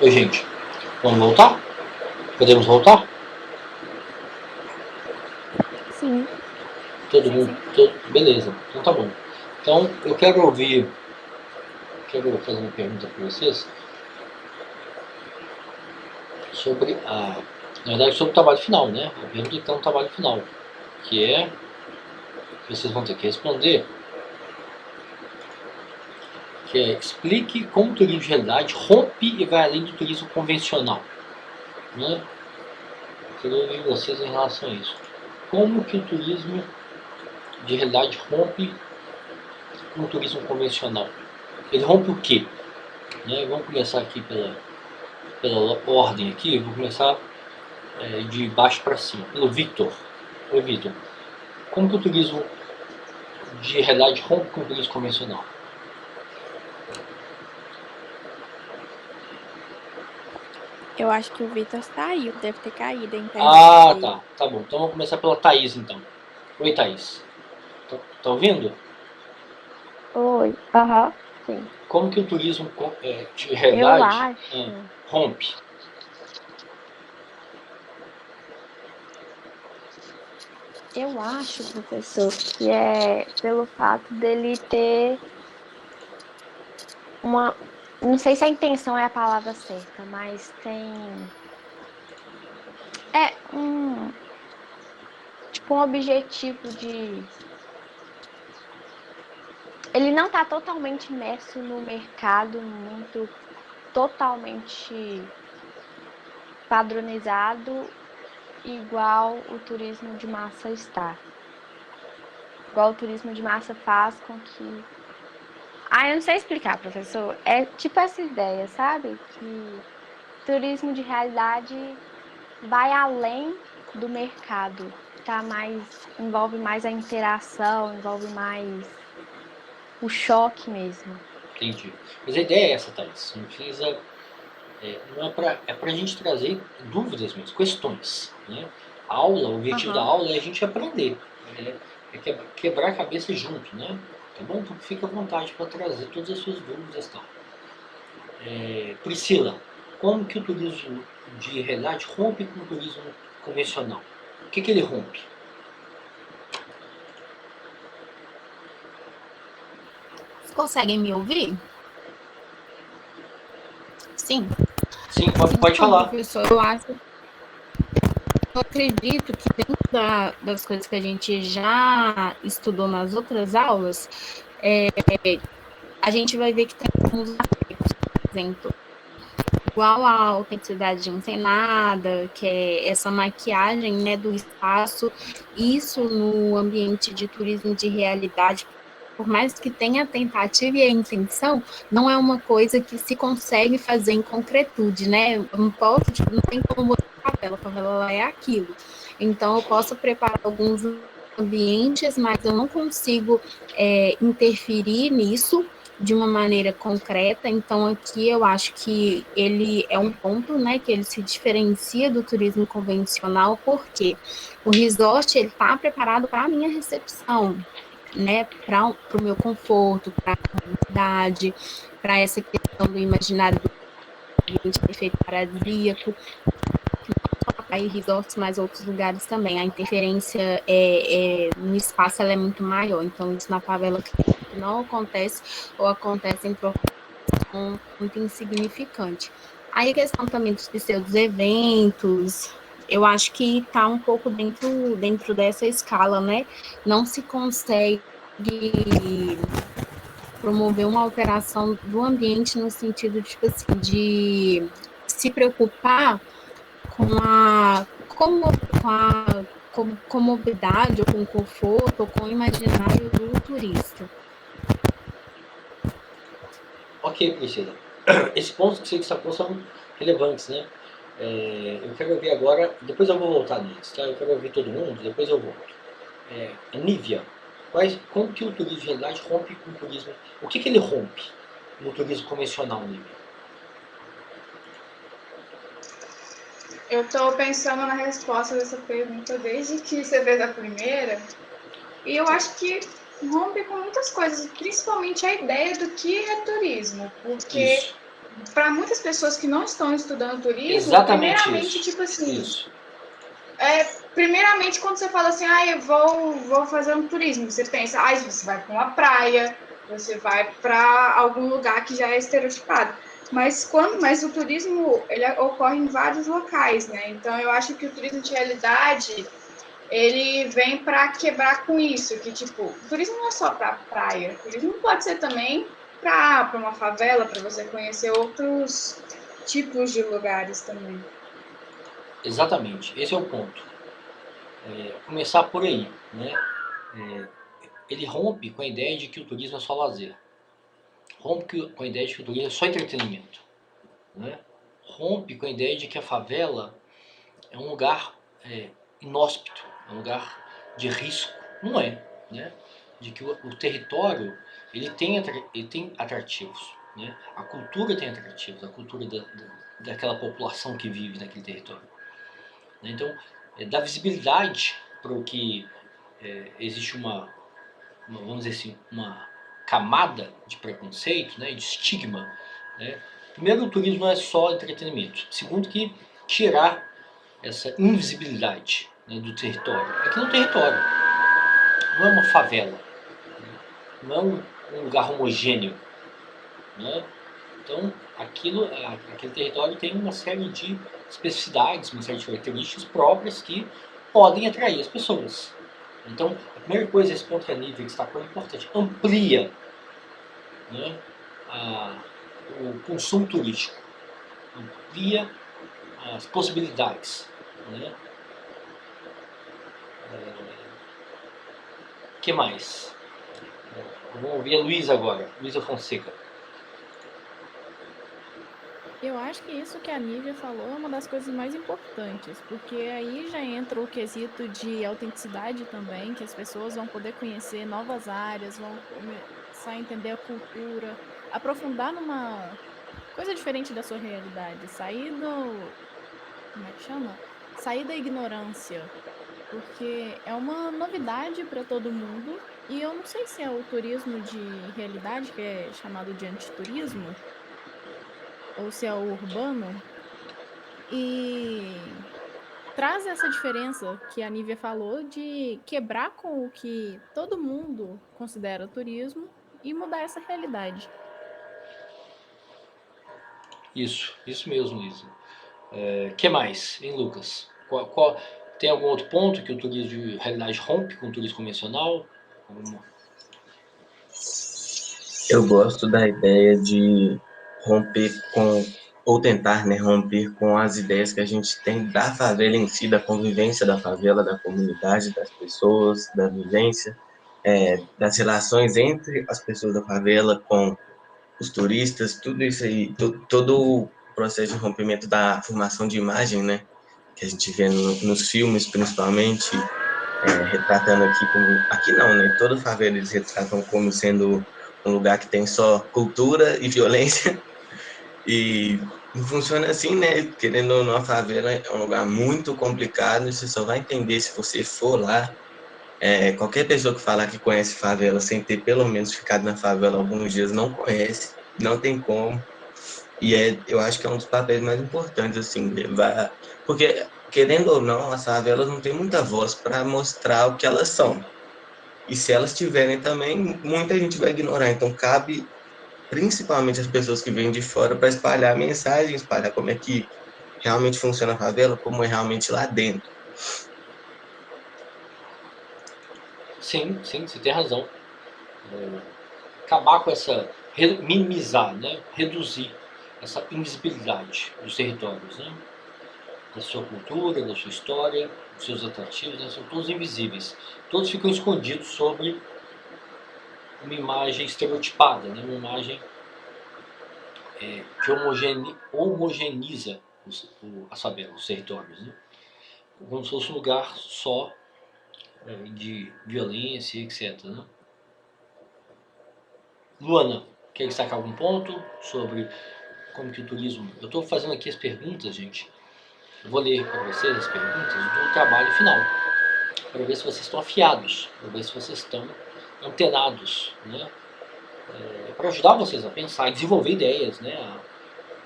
Oi, gente. Vamos voltar? Podemos voltar? Sim. Todo mundo? Beleza, então tá bom. Então, eu quero fazer uma pergunta para vocês sobre na verdade, sobre o trabalho final, né? A pergunta que é um trabalho final, que é, vocês vão ter que responder, que é: explique como o turismo de realidade rompe e vai além do turismo convencional, né? Eu quero ouvir vocês em relação a isso. Como que o turismo de realidade rompe com o turismo convencional? Ele rompe o quê? Né? Vamos começar aqui pela ordem aqui. Vou começar de baixo para cima, pelo Victor. Oi, Victor. Como que o turismo de realidade rompe com o turismo convencional? Eu acho que o Vitor saiu, deve ter caído a internet Ah, dele. tá bom. Então vamos começar pela Thaís, então. Oi, Thaís. Tá ouvindo? Oi, aham, sim. Como que o turismo de Eu realidade acho, rompe? eu acho, professor, que é pelo fato dele ter uma, não sei se a intenção é a palavra certa, mas tem um tipo um objetivo de ele não está totalmente imerso no mercado muito totalmente padronizado igual o turismo de massa está. Igual o turismo de massa faz com que. Eu não sei explicar, professor. É tipo essa ideia, sabe? Que turismo de realidade vai além do mercado. Envolve mais a interação, envolve mais o choque mesmo. Entendi. Mas a ideia é essa, Thaís. Não precisa. Não é pra gente trazer dúvidas mesmo, questões. Né? O objetivo da Aham. aula é a gente aprender. Quebrar a cabeça junto, né? Tá bom? Então fica à vontade para trazer todas as suas dúvidas, tá? Priscila, como que o turismo de realidade rompe com o turismo convencional? O que ele rompe? Vocês conseguem me ouvir? Sim. Sim, pode Então, falar. professor, eu acredito que dentro das coisas que a gente já estudou nas outras aulas, a gente vai ver que tem alguns aspectos, por exemplo, igual a autenticidade de encenada, que é essa maquiagem, né, do espaço, isso no ambiente de turismo de realidade, por mais que tenha a tentativa e a intenção, não é uma coisa que se consegue fazer em concretude, né? Eu não posso, não tem como mostrar a favela ela é aquilo. Então, eu posso preparar alguns ambientes, mas eu não consigo interferir nisso de uma maneira concreta. Então, aqui eu acho que ele é um ponto, né, que ele se diferencia do turismo convencional, porque o resort ele está preparado para a minha recepção, né, para o meu conforto, para a comunidade, para essa questão do imaginário do ambiente efeito paradisíaco, aí resorts, mas outros lugares também. A interferência no espaço ela é muito maior, então isso na favela não acontece ou acontece em proporção muito insignificante. Aí a questão também dos seus eventos, eu acho que está um pouco dentro dessa escala, né? Não se consegue promover uma alteração do ambiente no sentido tipo assim, de se preocupar com a comodidade ou com o conforto ou com o imaginário do turista. Ok, Priscila. Esses pontos que você destacou são relevantes, né? Eu quero ouvir agora, depois eu vou voltar neles, tá? Eu quero ouvir todo mundo, depois eu volto. Nívia, como que o turismo de realidade rompe com o turismo? O que ele rompe? no turismo convencional, Nívia? Eu estou pensando na resposta dessa pergunta desde que você fez a primeira, e eu acho que rompe com muitas coisas, principalmente a ideia do que é turismo, porque Isso. para muitas pessoas que não estão estudando turismo, Exatamente primeiramente, isso. tipo assim, Isso. primeiramente quando você fala assim, eu vou fazer um turismo, você pensa, você vai para uma praia, você vai para algum lugar que já é estereotipado. Mas o turismo ele ocorre em vários locais, né? Então eu acho que o turismo de realidade ele vem para quebrar com isso, que tipo, o turismo não é só para praia, o turismo pode ser também para uma favela, para você conhecer outros tipos de lugares também. Exatamente. Esse é o ponto. Começar por aí, né? Ele rompe com a ideia de que o turismo é só lazer. Rompe com a ideia de que o turismo é só entretenimento, né? Rompe com a ideia de que a favela é um lugar inóspito, é um lugar de risco. Não é, né? De que o território ele tem atrativos, né? A cultura tem atrativos, a cultura daquela população que vive naquele território. Né? Então, dá visibilidade para o que existe vamos dizer assim, uma camada de preconceito, né, de estigma. Né? Primeiro, o turismo não é só entretenimento. Segundo, que tirar essa invisibilidade, né, do território. Aqui é um território, não é uma favela, né? Não é um lugar homogêneo. Né? Então, aquele território tem uma série de especificidades, uma série de características próprias que podem atrair as pessoas. Então, a primeira coisa, esse ponto que a Nívia destacou é importante. Amplia, né, o consumo turístico. Amplia as possibilidades. Né? O que mais? Vamos ouvir a Luísa agora, Luísa Fonseca. Eu acho que isso que a Nívia falou é uma das coisas mais importantes, porque aí já entra o quesito de autenticidade também, que as pessoas vão poder conhecer novas áreas, vão começar a entender a cultura, aprofundar numa coisa diferente da sua realidade, sair do... como é que chama? Sair da ignorância, porque é uma novidade para todo mundo, e eu não sei se é o turismo de realidade, que é chamado de antiturismo, ou se é o urbano, e traz essa diferença que a Nívia falou de quebrar com o que todo mundo considera turismo e mudar essa realidade. Isso mesmo, Luísa. Que mais, hein, Lucas? Tem algum outro ponto que o turismo de realidade rompe com o turismo convencional? Eu gosto da ideia de romper com, ou tentar, né, romper com as ideias que a gente tem da favela em si, da convivência da favela, da comunidade, das pessoas, da vivência, das relações entre as pessoas da favela com os turistas, tudo isso aí, todo o processo de rompimento da formação de imagem, né, que a gente vê nos filmes, principalmente, retratando aqui como... Aqui não, né? Toda favela eles retratam como sendo um lugar que tem só cultura e violência. E não funciona assim, né? Querendo ou não, a favela é um lugar muito complicado e você só vai entender se você for lá. Qualquer pessoa que falar que conhece favela sem ter pelo menos ficado na favela alguns dias não conhece, não tem como. E eu acho que é um dos papéis mais importantes, assim, levar. Porque, querendo ou não, as favelas não têm muita voz para mostrar o que elas são. E se elas tiverem também, muita gente vai ignorar. Então, cabe principalmente as pessoas que vêm de fora para espalhar a mensagem, espalhar como é que realmente funciona a favela, como é realmente lá dentro. Sim, você tem razão. Acabar com essa... minimizar, né? Reduzir essa invisibilidade dos territórios, né? Da sua cultura, da sua história, dos seus atrativos, né? São todos invisíveis. Todos ficam escondidos sobre uma imagem estereotipada, né? Uma imagem que homogeneiza as favelas, os territórios. Né? Como se fosse um lugar só de violência, etc. Né? Luana, Quer destacar algum ponto sobre como que o turismo... Eu estou fazendo aqui as perguntas, gente. Eu vou ler para vocês as perguntas do trabalho final, para ver se vocês estão afiados, para ver se vocês estão antenados, né? Para ajudar vocês a pensar, a desenvolver ideias, né?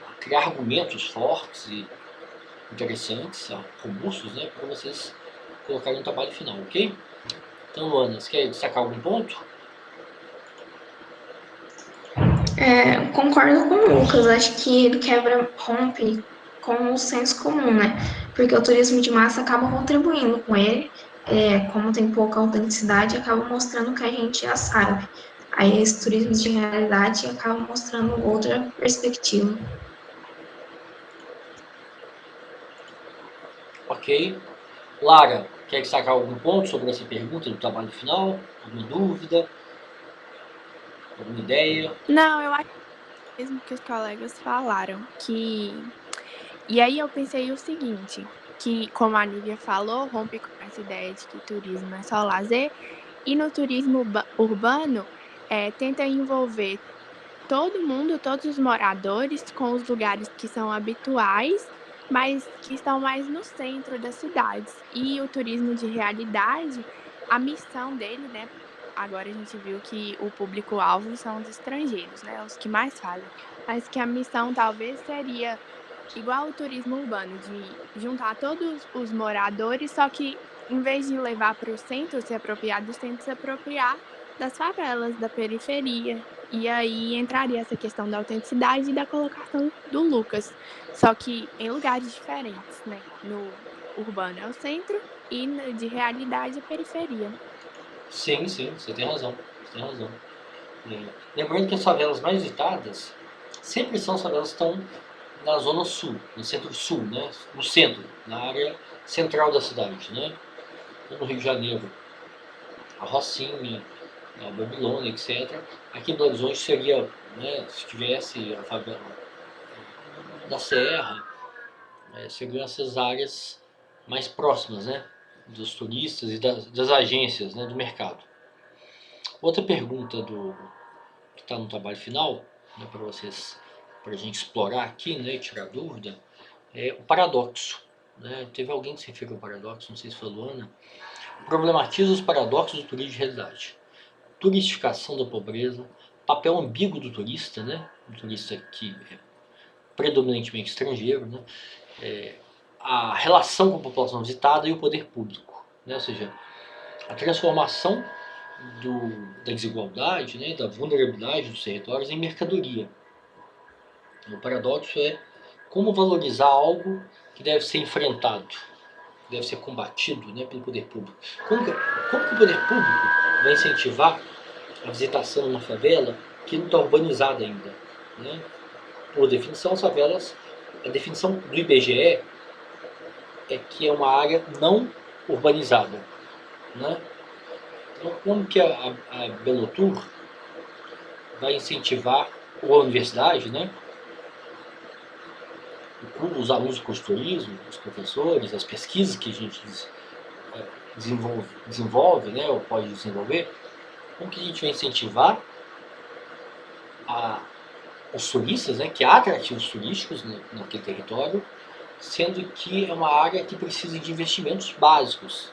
A criar argumentos fortes e interessantes, robustos, né? Para vocês colocarem no trabalho final, ok? Então, Luana, você quer destacar algum ponto? Concordo com o Lucas, acho que ele rompe com o senso comum, né? Porque o turismo de massa acaba contribuindo com ele, como tem pouca autenticidade, acaba mostrando que a gente já sabe. Aí esse turismo de realidade acaba mostrando outra perspectiva. Ok. Lara, quer destacar algum ponto sobre essa pergunta do trabalho final? Alguma dúvida? Alguma ideia? Não, eu acho mesmo que os colegas falaram que... E aí eu pensei o seguinte, que como a Nívia falou, rompe com essa ideia de que turismo é só lazer, e no turismo urbano tenta envolver todo mundo, todos os moradores, com os lugares que são habituais, mas que estão mais no centro das cidades. E o turismo de realidade, a missão dele, né? Agora a gente viu que o público-alvo são os estrangeiros, né? Os que mais fazem. Mas que a missão talvez seria igual o turismo urbano, de juntar todos os moradores, só que em vez de levar para o centro, se apropriar do centro, se apropriar das favelas, da periferia. E aí entraria essa questão da autenticidade e da colocação do Lucas. Só que em lugares diferentes, né? No urbano é o centro e de realidade a periferia. Sim, você tem razão. Você tem razão. Lembrando que as favelas mais visitadas sempre são as favelas que estão na zona sul, no centro-sul, né? No centro, na área central da cidade, né? No Rio de Janeiro, a Rocinha, a Babilônia, etc. Aqui em Belo Horizonte seria, né, se tivesse a favela da Serra, seriam essas áreas mais próximas, né, dos turistas e das agências, né, do mercado. Outra pergunta que está no trabalho final, né, para a gente explorar aqui, né, e tirar dúvida, é o paradoxo. Né? Teve alguém que se referiu ao paradoxo, não sei se foi a Luana. Problematiza os paradoxos do turismo de realidade. Turistificação da pobreza, papel ambíguo do turista, né? O turista que é predominantemente estrangeiro, né? A relação com a população visitada e o poder público, né? Ou seja, a transformação da desigualdade, né? Da vulnerabilidade dos territórios em mercadoria. O paradoxo é como valorizar algo que deve ser enfrentado, que deve ser combatido, né, pelo poder público. Como que o poder público vai incentivar a visitação numa favela que não está urbanizada ainda? Né? Por definição, as favelas, a definição do IBGE é que é uma área não urbanizada. Né? Então, como que a Belotur vai incentivar, ou a universidade, né? Os alunos do curso de turismo, os professores, as pesquisas que a gente desenvolve, né, ou pode desenvolver, como que a gente vai incentivar os turistas, né, que há atrativos turísticos naquele território, sendo que é uma área que precisa de investimentos básicos.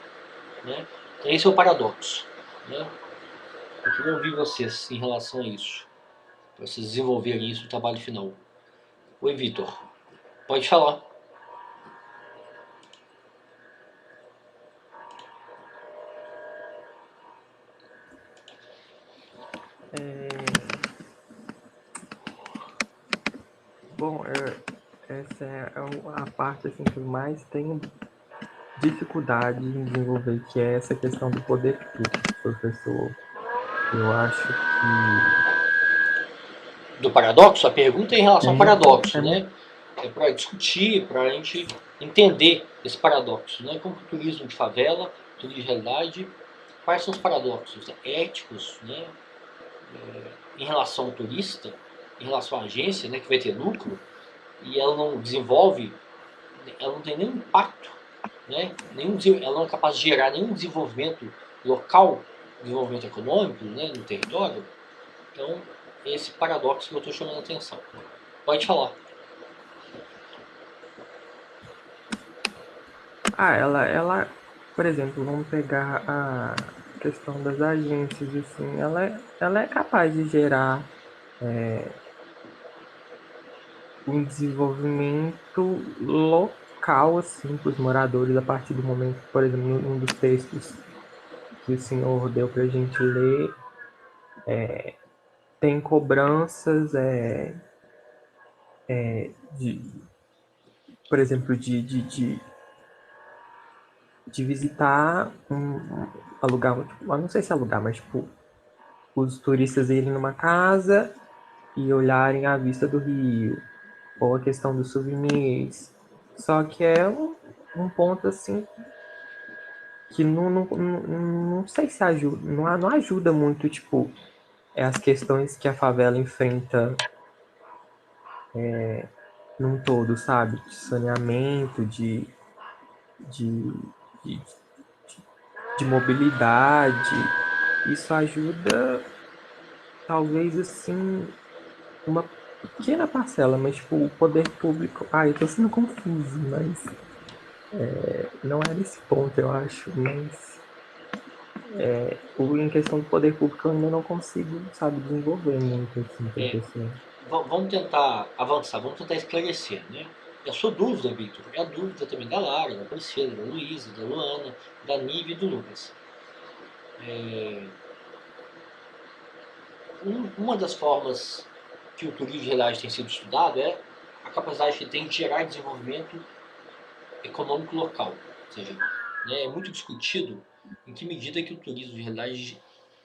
Né? Então esse é o paradoxo. Né? Eu queria ouvir vocês em relação a isso, para vocês desenvolverem isso no trabalho final. Oi, Vitor. Pode falar. Bom, essa é a parte assim, que eu mais tenho dificuldade em desenvolver, que é essa questão do poder público, professor. Eu acho que... Do paradoxo? A pergunta é em relação ao paradoxo, né? É para discutir, para a gente entender esse paradoxo, né? Como o turismo de favela, turismo de realidade, quais são os paradoxos éticos, né? Em relação ao turista, em relação à agência, né, que vai ter lucro, e ela não desenvolve, ela não tem nenhum impacto, né? Ela não é capaz de gerar nenhum desenvolvimento local, desenvolvimento econômico, né, no território. Então, esse paradoxo que eu estou chamando a atenção. Pode falar. Ela, por exemplo, vamos pegar a questão das agências, assim, ela é capaz de gerar um desenvolvimento local, assim, para os moradores, a partir do momento, por exemplo, num dos textos que o senhor deu para a gente ler, tem cobranças de, por exemplo, de visitar alugar, tipo, eu não sei se alugar, mas tipo, os turistas irem numa casa e olharem a vista do rio, ou a questão dos souvenirs. Só que é um ponto assim que não sei se ajuda, não ajuda muito, tipo, as questões que a favela enfrenta num todo, sabe? De saneamento, de, de, de mobilidade. Isso ajuda, talvez, assim, uma pequena parcela, mas, tipo, o poder público... eu tô sendo confuso, mas... não é nesse ponto, eu acho, mas... em questão do poder público, eu ainda não consigo, sabe, desenvolver muito, assim, professor. Vamos tentar avançar, vamos tentar esclarecer, né? E a sua dúvida, Victor, é a dúvida também da Lara, da Priscila, da Luísa, da Luana, da Nive e do Lucas. Uma das formas que o turismo de realidade tem sido estudado é a capacidade que ele tem de gerar desenvolvimento econômico local. Ou seja, né, é muito discutido em que medida que o turismo de realidade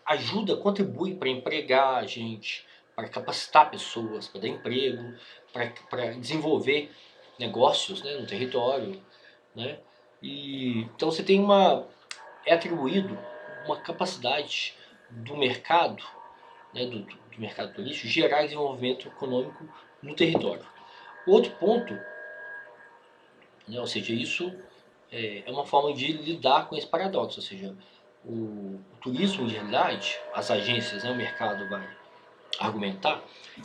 ajuda, contribui para empregar a gente, para capacitar pessoas, para dar emprego, para desenvolver negócios, né, no território, né? Então você tem é atribuído uma capacidade do mercado, né, do mercado turístico, gerar desenvolvimento econômico no território. Outro ponto, né, ou seja, isso é uma forma de lidar com esse paradoxo, ou seja, o turismo de realidade, as agências, né, o mercado vai argumentar,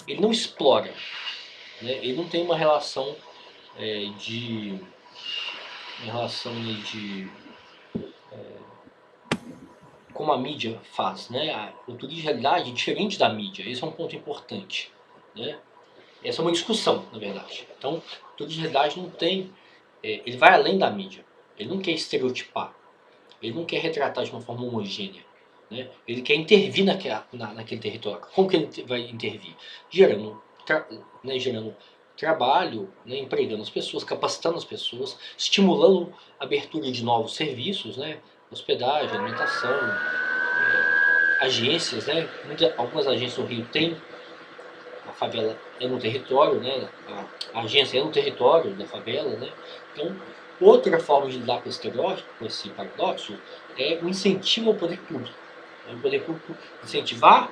ele não explora, né, ele não tem uma relação como a mídia faz, né? O turismo de realidade é diferente da mídia, esse é um ponto importante, né? Essa é uma discussão, na verdade. Então, o turismo de realidade não tem, ele vai além da mídia, ele não quer estereotipar, ele não quer retratar de uma forma homogênea, né? Ele quer intervir naquele território. Como que ele vai intervir? Gerando trabalho, né, empregando as pessoas, capacitando as pessoas, estimulando a abertura de novos serviços, né, hospedagem, alimentação, agências, né, algumas agências no Rio têm, a favela é no território, né, a agência é no território da favela, né, então outra forma de lidar com esse estereótipo, com esse paradoxo, é o incentivo ao poder público. O poder público incentivar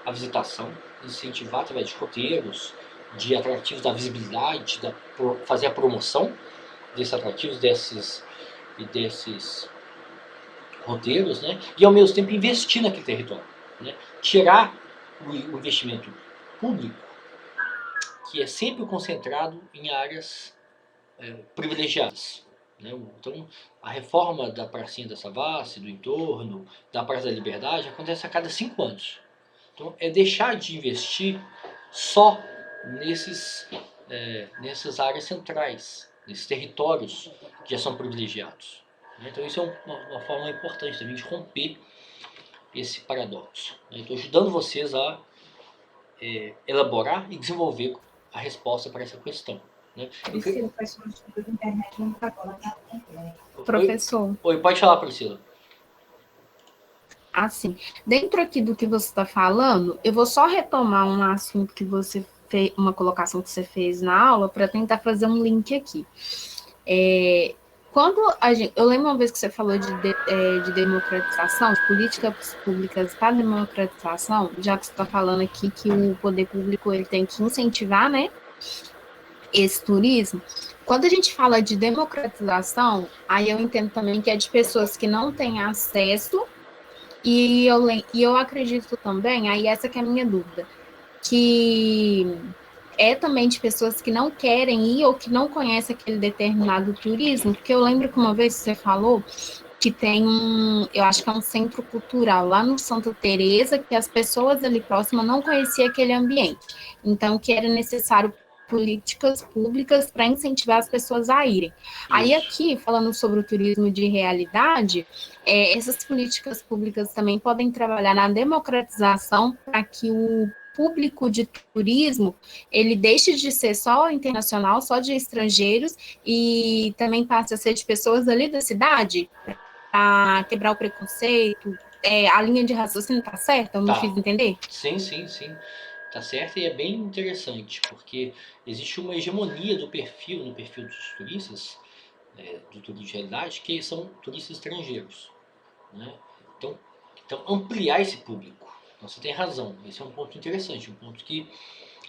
a visitação, incentivar através de roteiros, de atrativos da visibilidade, fazer a promoção desses atrativos, desses roteiros, né? E ao mesmo tempo investir naquele território, né? Tirar o investimento público, que é sempre concentrado em áreas privilegiadas, né? Então, a reforma da Pracinha da Savassi, do entorno, da Praça da Liberdade, acontece a cada 5 anos. Então, é deixar de investir só nessas áreas centrais, nesses territórios que já são privilegiados. Então, isso é uma forma importante também de romper esse paradoxo. Estou ajudando vocês a elaborar e desenvolver a resposta para essa questão. Professor. Oi, pode falar, Priscila. Assim, dentro aqui do que você está falando, eu vou só retomar um assunto que você fez, uma colocação que você fez na aula, para tentar fazer um link aqui. Eu lembro uma vez que você falou de democratização, de políticas públicas para democratização, já que você está falando aqui que o poder público ele tem que incentivar, né, esse turismo. Quando a gente fala de democratização, aí eu entendo também que é de pessoas que não têm acesso E eu acredito também, aí essa que é a minha dúvida, que é também de pessoas que não querem ir ou que não conhecem aquele determinado turismo, porque eu lembro que uma vez você falou que tem eu acho que é um centro cultural lá no Santa Teresa, que as pessoas ali próximas não conheciam aquele ambiente. Então, que era necessário políticas públicas para incentivar as pessoas a irem. Aí Isso. aqui, falando sobre o turismo de realidade, essas políticas públicas também podem trabalhar na democratização para que o público de turismo ele deixe de ser só internacional, só de estrangeiros e também passe a ser de pessoas ali da cidade, para quebrar o preconceito. A linha de raciocínio tá certa? Eu me Tá. fiz entender? Sim, sim, sim. Tá certo, e é bem interessante, porque existe uma hegemonia do perfil, no perfil dos turistas, do turismo de realidade, que são turistas estrangeiros, né? Então, ampliar esse público. Então, você tem razão, esse é um ponto interessante, um ponto que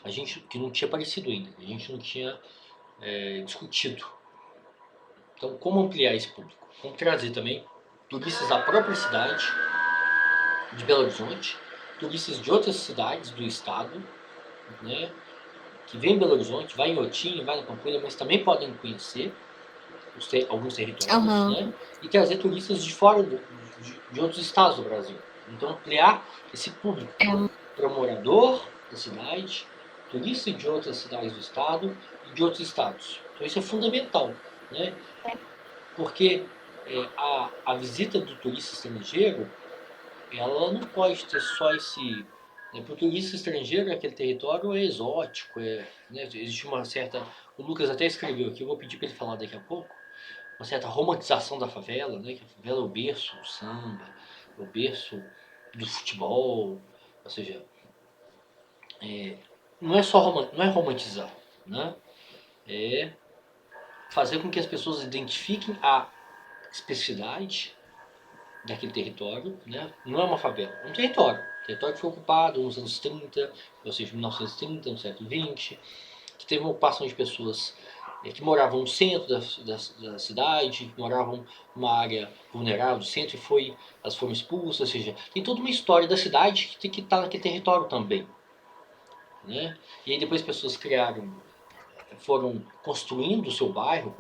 a gente que não tinha aparecido ainda, a gente não tinha discutido. Então, como ampliar esse público? Como trazer também turistas da própria cidade de Belo Horizonte, turistas de outras cidades do estado, né, que vêm em Belo Horizonte, vai em Otim, vai na Pampulha, mas também podem conhecer alguns territórios, né, e trazer turistas de fora de outros estados do Brasil. Então, ampliar esse público para morador da cidade, turista de outras cidades do estado e de outros estados. Então, isso é fundamental, né, porque a visita do turista estrangeiro, ela não pode ter só esse... Para o turista estrangeiro, aquele território é exótico, né, existe uma certa... O Lucas até escreveu aqui, eu vou pedir para ele falar daqui a pouco, uma certa romantização da favela, né, que a favela é o berço do samba, é o berço do futebol, ou seja, não é romantizar, né, é fazer com que as pessoas identifiquem a especificidade daquele território, né? Não é uma favela, é um território. O território que foi ocupado nos anos 30, ou seja, 1930, no século XX, que teve uma ocupação de pessoas que moravam no centro da cidade, que moravam numa área vulnerável do centro e elas foram expulsas, ou seja, tem toda uma história da cidade que está naquele território também, né? E aí depois as pessoas foram construindo o seu bairro,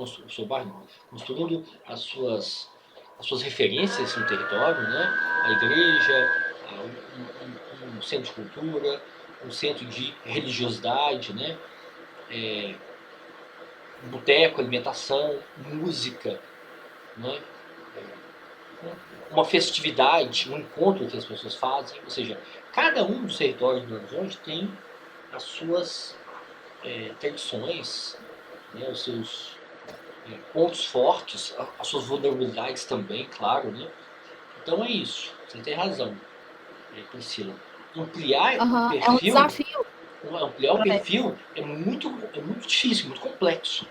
construindo as suas referências no território, né? A igreja, um centro de cultura, um centro de religiosidade, né? Boteco, alimentação, música, né? Uma festividade, um encontro que as pessoas fazem, ou seja, cada um dos territórios do Belo Horizonte tem as suas tradições, né? Os seus pontos fortes, as suas vulnerabilidades também, claro, né? Então é isso, você tem razão, Priscila. Ampliar o É um perfil, desafio. ampliar o perfil é muito difícil, muito complexo,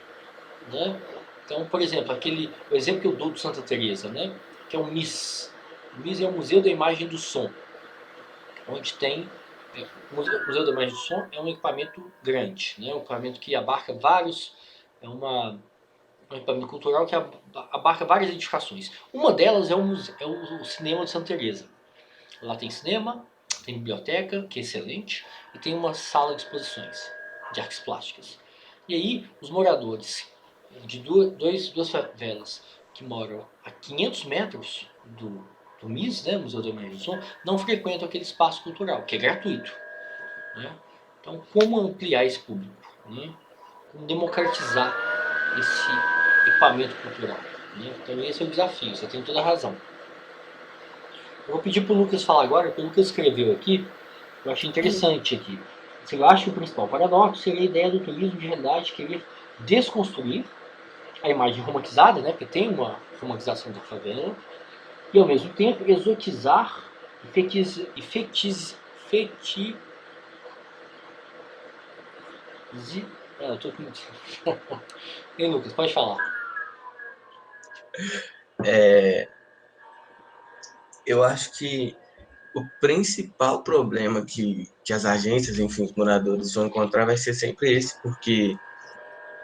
né? Então, por exemplo, o exemplo que eu dou do Santa Teresa, né? Que é o MIS. O MIS é o Museu da Imagem do Som, onde tem o Museu da Imagem do Som é um equipamento grande, né? Um equipamento que abarca vários, um equipamento cultural que abarca várias edificações. Uma delas é o cinema de Santa Teresa. Lá tem cinema, tem biblioteca, que é excelente, e tem uma sala de exposições de artes plásticas. E aí, os moradores de duas favelas que moram a 500 metros do MIS, né, Museu da Imagem do Som, não frequentam aquele espaço cultural, que é gratuito, né? Então, como ampliar esse público, né? Como democratizar esse equipamento cultural, né? Então, esse é o desafio, você tem toda a razão. Eu vou pedir para o Lucas falar agora, porque o Lucas escreveu aqui, eu achei interessante aqui. Eu acho que o principal paradoxo seria a ideia do turismo de realidade querer desconstruir a imagem romantizada, né, porque tem uma romantização da favela, e ao mesmo tempo exotizar eu tô com... Ei, Lucas, pode falar. Eu acho que o principal problema que as agências, enfim, os moradores vão encontrar vai ser sempre esse, porque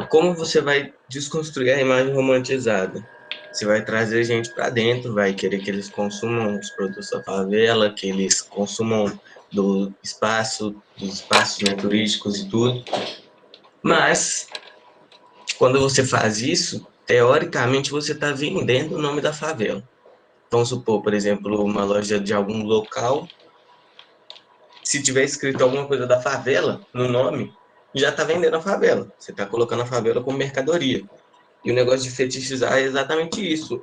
como você vai desconstruir a imagem romantizada? você vai trazer gente para dentro, vai querer que eles consumam os produtos da favela, que eles consumam dos espaços, né, turísticos e tudo. Mas, quando você faz isso, teoricamente você está vendendo o nome da favela. Vamos supor, por exemplo, uma loja de algum local, se tiver escrito alguma coisa da favela no nome, já está vendendo a favela. Você está colocando a favela como mercadoria. E o negócio de fetichizar é exatamente isso.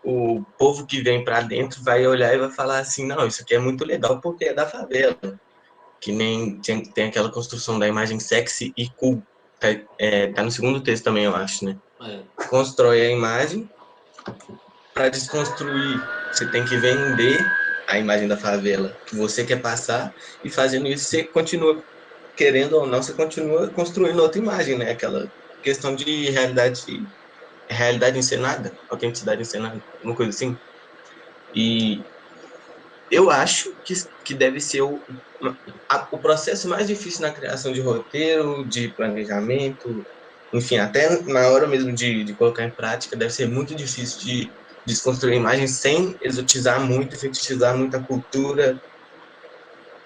O povo que vem para dentro vai olhar e vai falar assim, não, isso aqui é muito legal porque é da favela. Que nem tem aquela construção da imagem sexy e cool. Tá no segundo texto também, eu acho, né? É. Constrói a imagem para desconstruir. Você tem que vender a imagem da favela que você quer passar e fazendo isso você continua, querendo ou não, você continua construindo outra imagem, né? Aquela questão de realidade encenada, autenticidade encenada, uma coisa assim. E eu acho que deve ser o processo mais difícil na criação de roteiro, de planejamento, enfim, até na hora mesmo de colocar em prática, deve ser muito difícil de desconstruir a imagem sem exotizar muito, fetichizar muita cultura,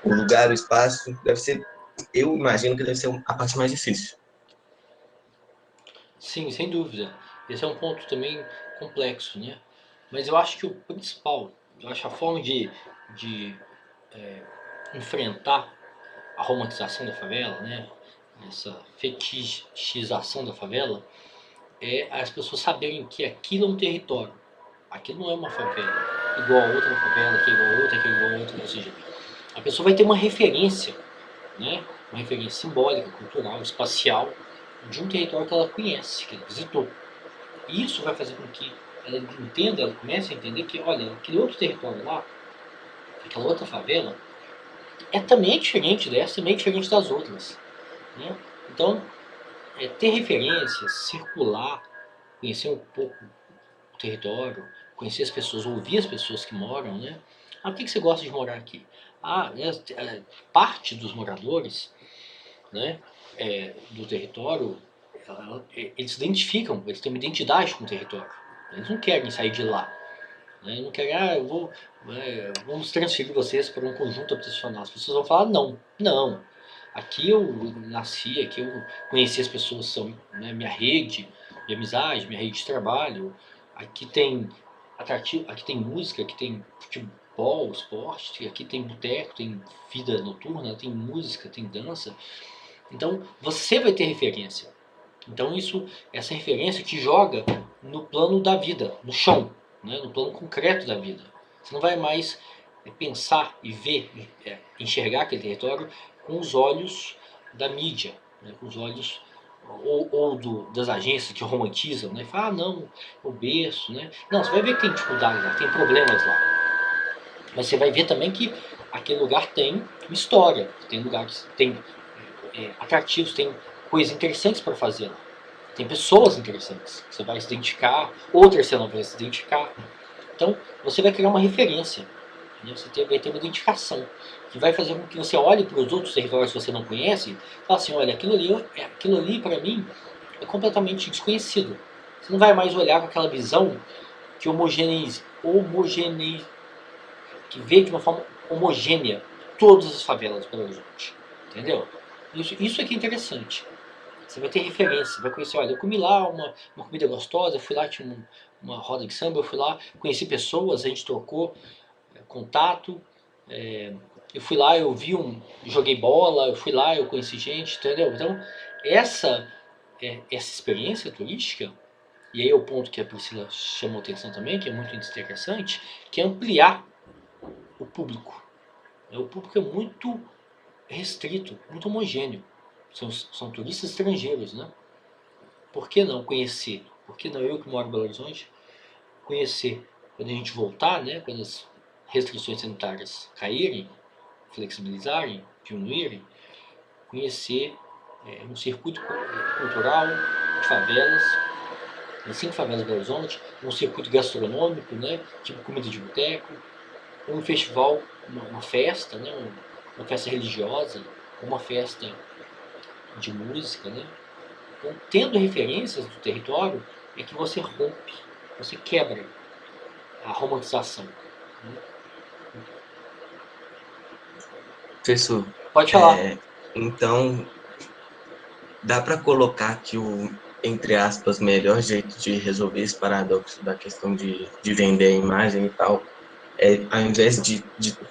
o lugar, o espaço. Deve ser, eu imagino que deve ser a parte mais difícil. Sim, sem dúvida. Esse é um ponto também complexo, né? Mas eu acho que o principal, eu acho a forma de enfrentar a romantização da favela, né? Essa fetichização da favela, é as pessoas saberem que aquilo é um território. Aquilo não é uma favela igual a outra favela, que é igual a outra, que é igual a outra. Ou seja, a pessoa vai ter uma referência, né? Uma referência simbólica, cultural, espacial, de um território que ela conhece, que ela visitou. E isso vai fazer com que ela entenda, ela comece a entender que, olha, aquele outro território lá, aquela outra favela, também é diferente dessa, também é diferente das outras, né? Então, ter referências, circular, conhecer um pouco o território, conhecer as pessoas, ouvir as pessoas que moram, né? Ah, por que você gosta de morar aqui? Ah, parte dos moradores, né, do território, eles se identificam, eles têm uma identidade com o território. Eles não querem sair de lá. Né? Não querem, vamos transferir vocês para um conjunto habitacional. As pessoas vão falar, não, não. Aqui eu nasci, aqui eu conheci as pessoas, são, né, minha rede de amizade, minha rede de trabalho. Aqui tem atrativo, aqui tem música, aqui tem futebol, esporte, aqui tem boteco, tem vida noturna, tem música, tem dança. Então você vai ter referência. Então essa referência te joga no plano da vida, no chão, né, no plano concreto da vida. Você não vai mais pensar e ver, enxergar aquele território com os olhos da mídia, né, com os olhos das agências que romantizam, né? Fala, não, o berço, né? Não, você vai ver que tem dificuldades lá, tem problemas lá. Mas você vai ver também que aquele lugar tem uma história, tem lugares, tem atrativos, tem coisas interessantes para fazer lá. Tem pessoas interessantes, você vai se identificar, outras você não vai se identificar. Então, você vai criar uma referência, né? Você vai ter uma identificação, que vai fazer com que você olhe para os outros territórios que você não conhece e fale assim, olha, aquilo ali para mim é completamente desconhecido. Você não vai mais olhar com aquela visão que que vê de uma forma homogênea todas as favelas do Belo Horizonte. Entendeu? Isso aqui é interessante. Você vai ter referência, vai conhecer, olha, eu comi lá uma comida gostosa, eu fui lá, tinha uma roda de samba, eu fui lá, conheci pessoas, a gente trocou contato, eu fui lá, eu joguei bola, eu fui lá, eu conheci gente, entendeu? Então, essa experiência turística, e aí é o ponto que a Priscila chamou atenção também, que é muito interessante, que é ampliar o público. O público é muito restrito, muito homogêneo. São turistas estrangeiros, né? Por que não conhecer? Por que não eu que moro em Belo Horizonte conhecer? Quando a gente voltar, né? Quando as restrições sanitárias caírem, flexibilizarem, diminuírem, conhecer um circuito cultural de favelas, as 5 favelas de Belo Horizonte, um circuito gastronômico, né? Tipo comida de boteco, um festival, uma festa, né? Uma festa religiosa, uma festa de música, né? Então, tendo referências do território, é que você rompe você quebra a romantização. Né? Professor, Pode falar. então dá para colocar que o, entre aspas, melhor jeito de resolver esse paradoxo da questão de vender a imagem e tal, ao invés de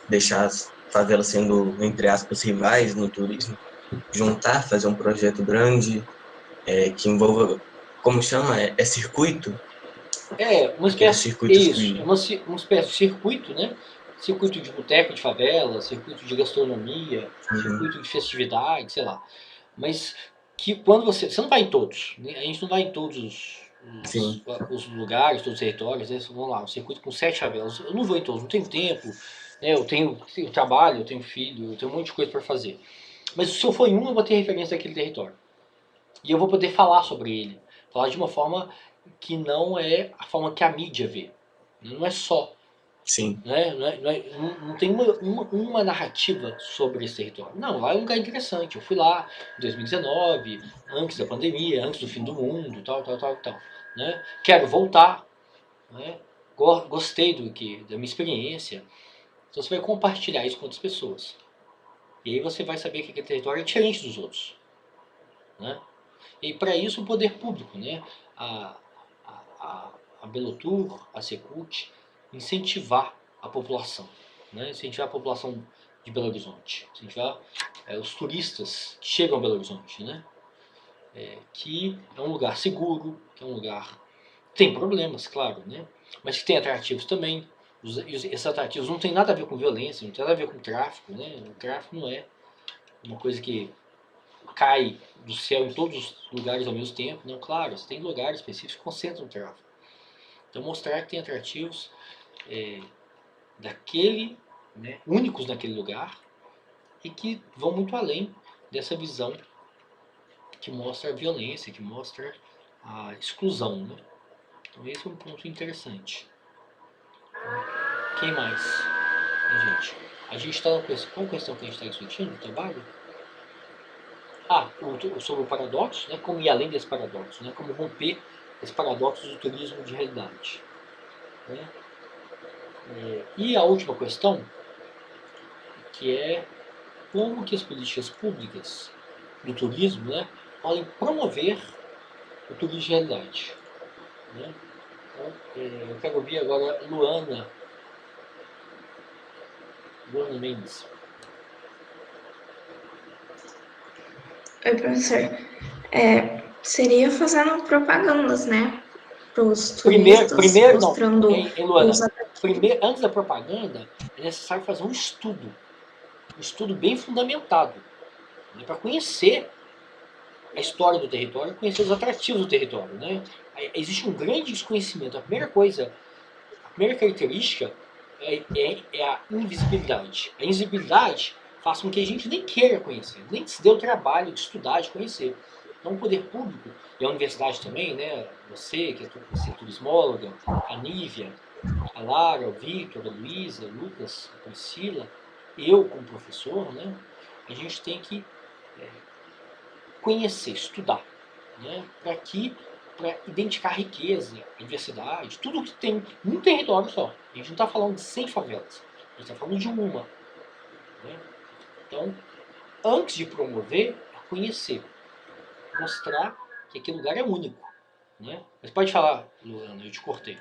deixar as favelas sendo, entre aspas, rivais no turismo, juntar, fazer um projeto grande, que envolva, como chama? É circuito? Uma Aqueles espécie, circuitos isso, que... uma espécie de circuito, né? Circuito de boteco de favela, circuito de gastronomia, Uhum, circuito de festividade, sei lá. Mas que quando você não vai em todos, né? A gente não vai em todos sim, os lugares, todos os territórios, né? Vamos lá, um circuito com 7 favelas. Eu não vou em todos, não tenho tempo, né? Eu tenho trabalho, eu tenho filho, eu tenho um monte de coisa para fazer. Mas se eu for em um, eu vou ter referência daquele território. E eu vou poder falar sobre ele. Falar de uma forma que não é a forma que a mídia vê. Não é só. sim. Né? Não tem uma narrativa sobre esse território. Não, lá é um lugar interessante. Eu fui lá em 2019, antes da pandemia, antes do fim do mundo, tal. Né? Quero voltar. Né? Gostei da minha experiência. Então você vai compartilhar isso com outras pessoas. E aí você vai saber que aquele território é diferente dos outros. Né? E para isso o poder público, né? a, a Belotur, a Secult, incentivar a população, né? Incentivar a população de Belo Horizonte, incentivar os turistas que chegam a Belo Horizonte, né? Que é um lugar seguro, que é um lugar que tem problemas, claro, né? Mas que tem atrativos também. Esses atrativos não tem nada a ver com violência, não tem nada a ver com tráfico, né? O tráfico não é uma coisa que cai do céu em todos os lugares ao mesmo tempo. Não, claro, você tem lugares específicos que concentram o tráfego. Então mostrar que tem atrativos daquele, né, únicos naquele lugar e que vão muito além dessa visão que mostra a violência, que mostra a exclusão. Né? Então esse é um ponto interessante. Quem mais? Gente, a gente está qual questão que a gente está discutindo? O trabalho? Sobre o paradoxo, né? Como ir além desse paradoxo, né? Como romper esse paradoxo do turismo de realidade. Né? E a última questão, que é como que as políticas públicas do turismo, né, podem promover o turismo de realidade. Né? Então, eu quero ouvir agora Luana Mendes. Oi, professor. Seria fazendo propagandas, né? Para os turistas, Primeiro não, mostrando Luana, os atrativos. antes da propaganda, é necessário fazer um estudo bem fundamentado, né, para conhecer a história do território, conhecer os atrativos do território. Né? Existe um grande desconhecimento. A primeira característica é a invisibilidade. A invisibilidade faz com que a gente nem queira conhecer, nem se dê o trabalho de estudar, de conhecer. Então o poder público, e a universidade também, né, você que é turismóloga, a Nívia, a Lara, o Victor, a Luísa, o Lucas, a Priscila, eu como professor, né, a gente tem que conhecer, estudar, né, para identificar a riqueza, a diversidade, tudo que tem num território só. A gente não está falando de 100 favelas, a gente está falando de uma. Né? Então, antes de promover, é conhecer, mostrar que aquele lugar é único. Né? Mas pode falar, Luana, eu te cortei.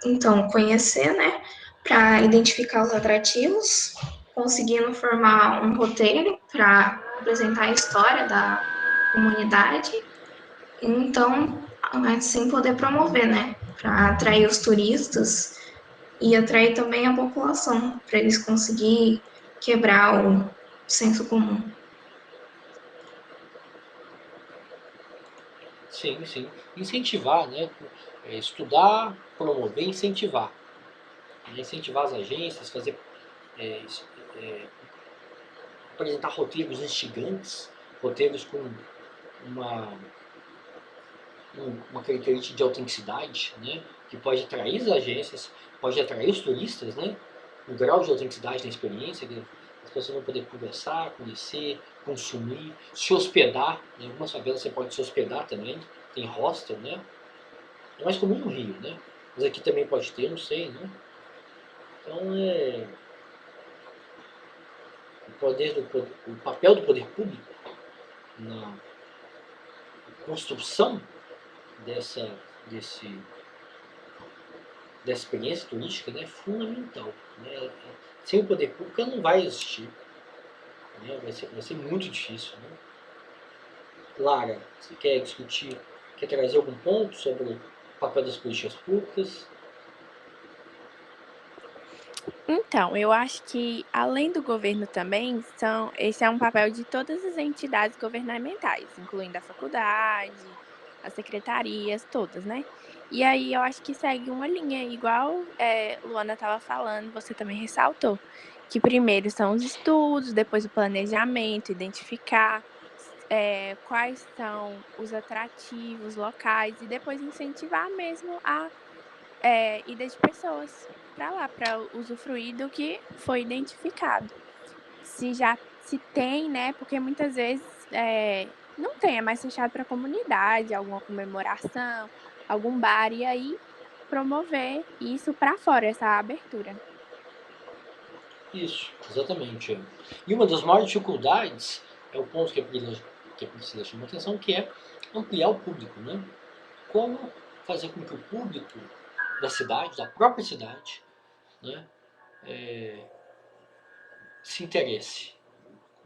Então, conhecer, né? Para identificar os atrativos, conseguindo formar um roteiro para apresentar a história da comunidade. Então, assim poder promover, né? Para atrair os turistas e atrair também a população, para eles conseguirem quebrar o senso comum. Sim, sim. Incentivar, né? Estudar, promover, incentivar. Incentivar as agências, fazer apresentar roteiros instigantes, roteiros com uma, uma característica de autenticidade, né? Que pode atrair as agências, pode atrair os turistas, né? O grau de autenticidade da experiência, as pessoas vão poder conversar, conhecer, consumir, se hospedar. Em algumas favelas você pode se hospedar também, tem hostel, né? É mais comum no Rio, né? Mas aqui também pode ter, não sei, né? Então o papel do poder público na construção dessa experiência turística, né, é fundamental. Né? Sem o poder público ela não vai existir. Né? Vai ser muito difícil. Né? Lara, você quer discutir, quer trazer algum ponto sobre o papel das políticas públicas? Então, eu acho que além do governo também, esse é um papel de todas as entidades governamentais, incluindo a faculdade, as secretarias, todas, né? E aí eu acho que segue uma linha, igual Luana estava falando, você também ressaltou, que primeiro são os estudos, depois o planejamento, identificar quais são os atrativos locais e depois incentivar mesmo a ida de pessoas para lá, para usufruir do que foi identificado. Se tem, né? Porque muitas vezes não tem, é mais fechado para a comunidade, alguma comemoração, algum bar, e aí promover isso para fora, essa abertura. Isso, exatamente. E uma das maiores dificuldades é o ponto que a Priscila chamou a atenção, que é ampliar o público, né? Como fazer com que o público da cidade, da própria cidade, né, se interesse,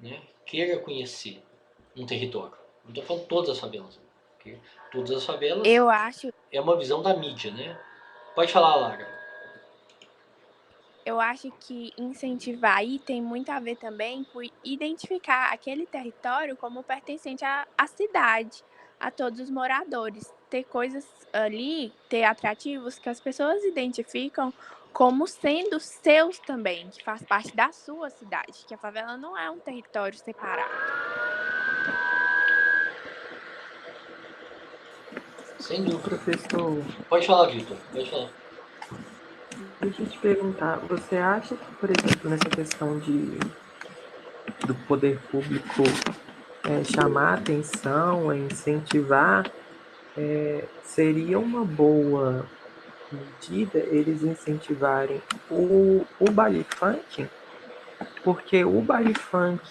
né, queira conhecer um território. Não estou falando todas as favelas, porque todas as favelas Eu acho é uma visão da mídia, né? Pode falar, Lara. Eu acho que incentivar aí tem muito a ver também com identificar aquele território como pertencente à cidade, a todos os moradores. Ter coisas ali, ter atrativos que as pessoas identificam como sendo seus também, que faz parte da sua cidade, que a favela não é um território separado. Sem dúvida. Professor, Pode falar, Vitor. Pode falar. deixa eu te perguntar, você acha que, por exemplo, nessa questão do poder público chamar a atenção, incentivar, seria uma boa medida eles incentivarem o baile funk? Porque o baile funk,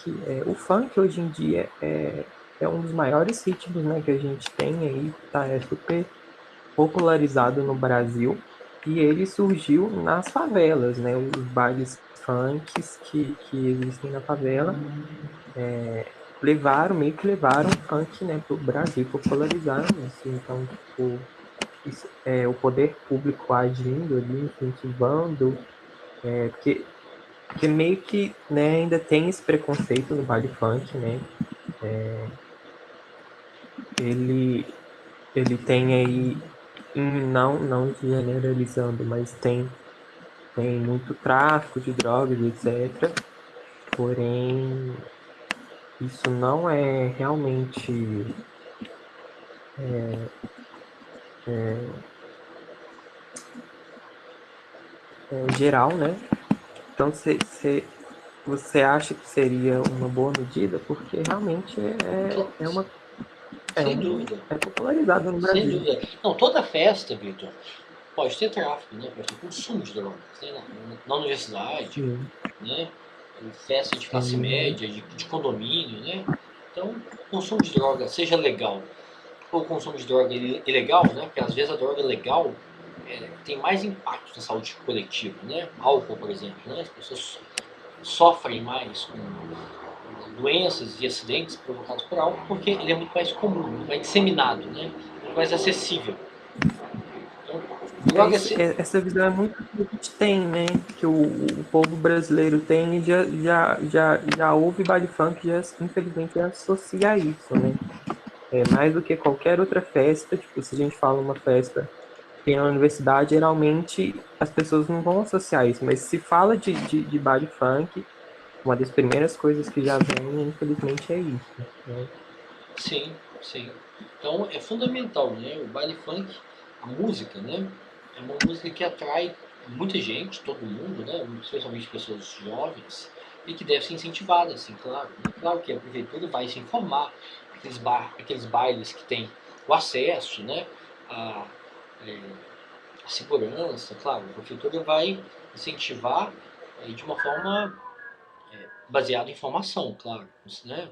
o funk hoje em dia é um dos maiores ritmos, né, que a gente tem aí, tá, super popularizado no Brasil, e ele surgiu nas favelas, né, os bailes funks que existem na favela, meio que levaram o funk, né, pro Brasil, popularizaram isso. Então, tipo, o poder público agindo ali, incentivando, porque meio que, né, ainda tem esse preconceito no baile funk, né? Ele tem aí, não generalizando, mas tem muito tráfico de drogas, etc. Porém, isso não é realmente geral, né? Então, você acha que seria uma boa medida? Porque realmente Sem dúvida. é popularizado no Brasil. Sem dúvida. Não, toda festa, Vitor, pode ter tráfico, né? Pode ter consumo de drogas, né? Na universidade, Sim. né? Em festa de classe média, de condomínio, né? Então, consumo de droga, seja legal ou consumo de droga ilegal, né? Porque às vezes a droga legal tem mais impacto na saúde coletiva, né? Álcool, por exemplo, né? As pessoas sofrem mais com doenças e acidentes provocados por álcool porque ele é muito mais comum, muito mais disseminado, né? Muito mais acessível. Então, essa visão é muito que a gente tem, né? Que o povo brasileiro tem, e já houve baile funk, infelizmente já associa isso, né? Mais do que qualquer outra festa, tipo, se a gente fala uma festa que tem na universidade, geralmente as pessoas não vão associar isso, mas se fala de baile funk, uma das primeiras coisas que já vem, infelizmente, é isso, né? Sim, sim. Então é fundamental, né? O baile funk, a música, né? É uma música que atrai muita gente, todo mundo, né? Especialmente pessoas jovens, e que deve ser incentivada, assim, claro. Claro que a prefeitura vai se informar, aqueles bailes que tem o acesso, né, a, a segurança, claro, a prefeitura vai incentivar de uma forma baseada em informação, claro, né,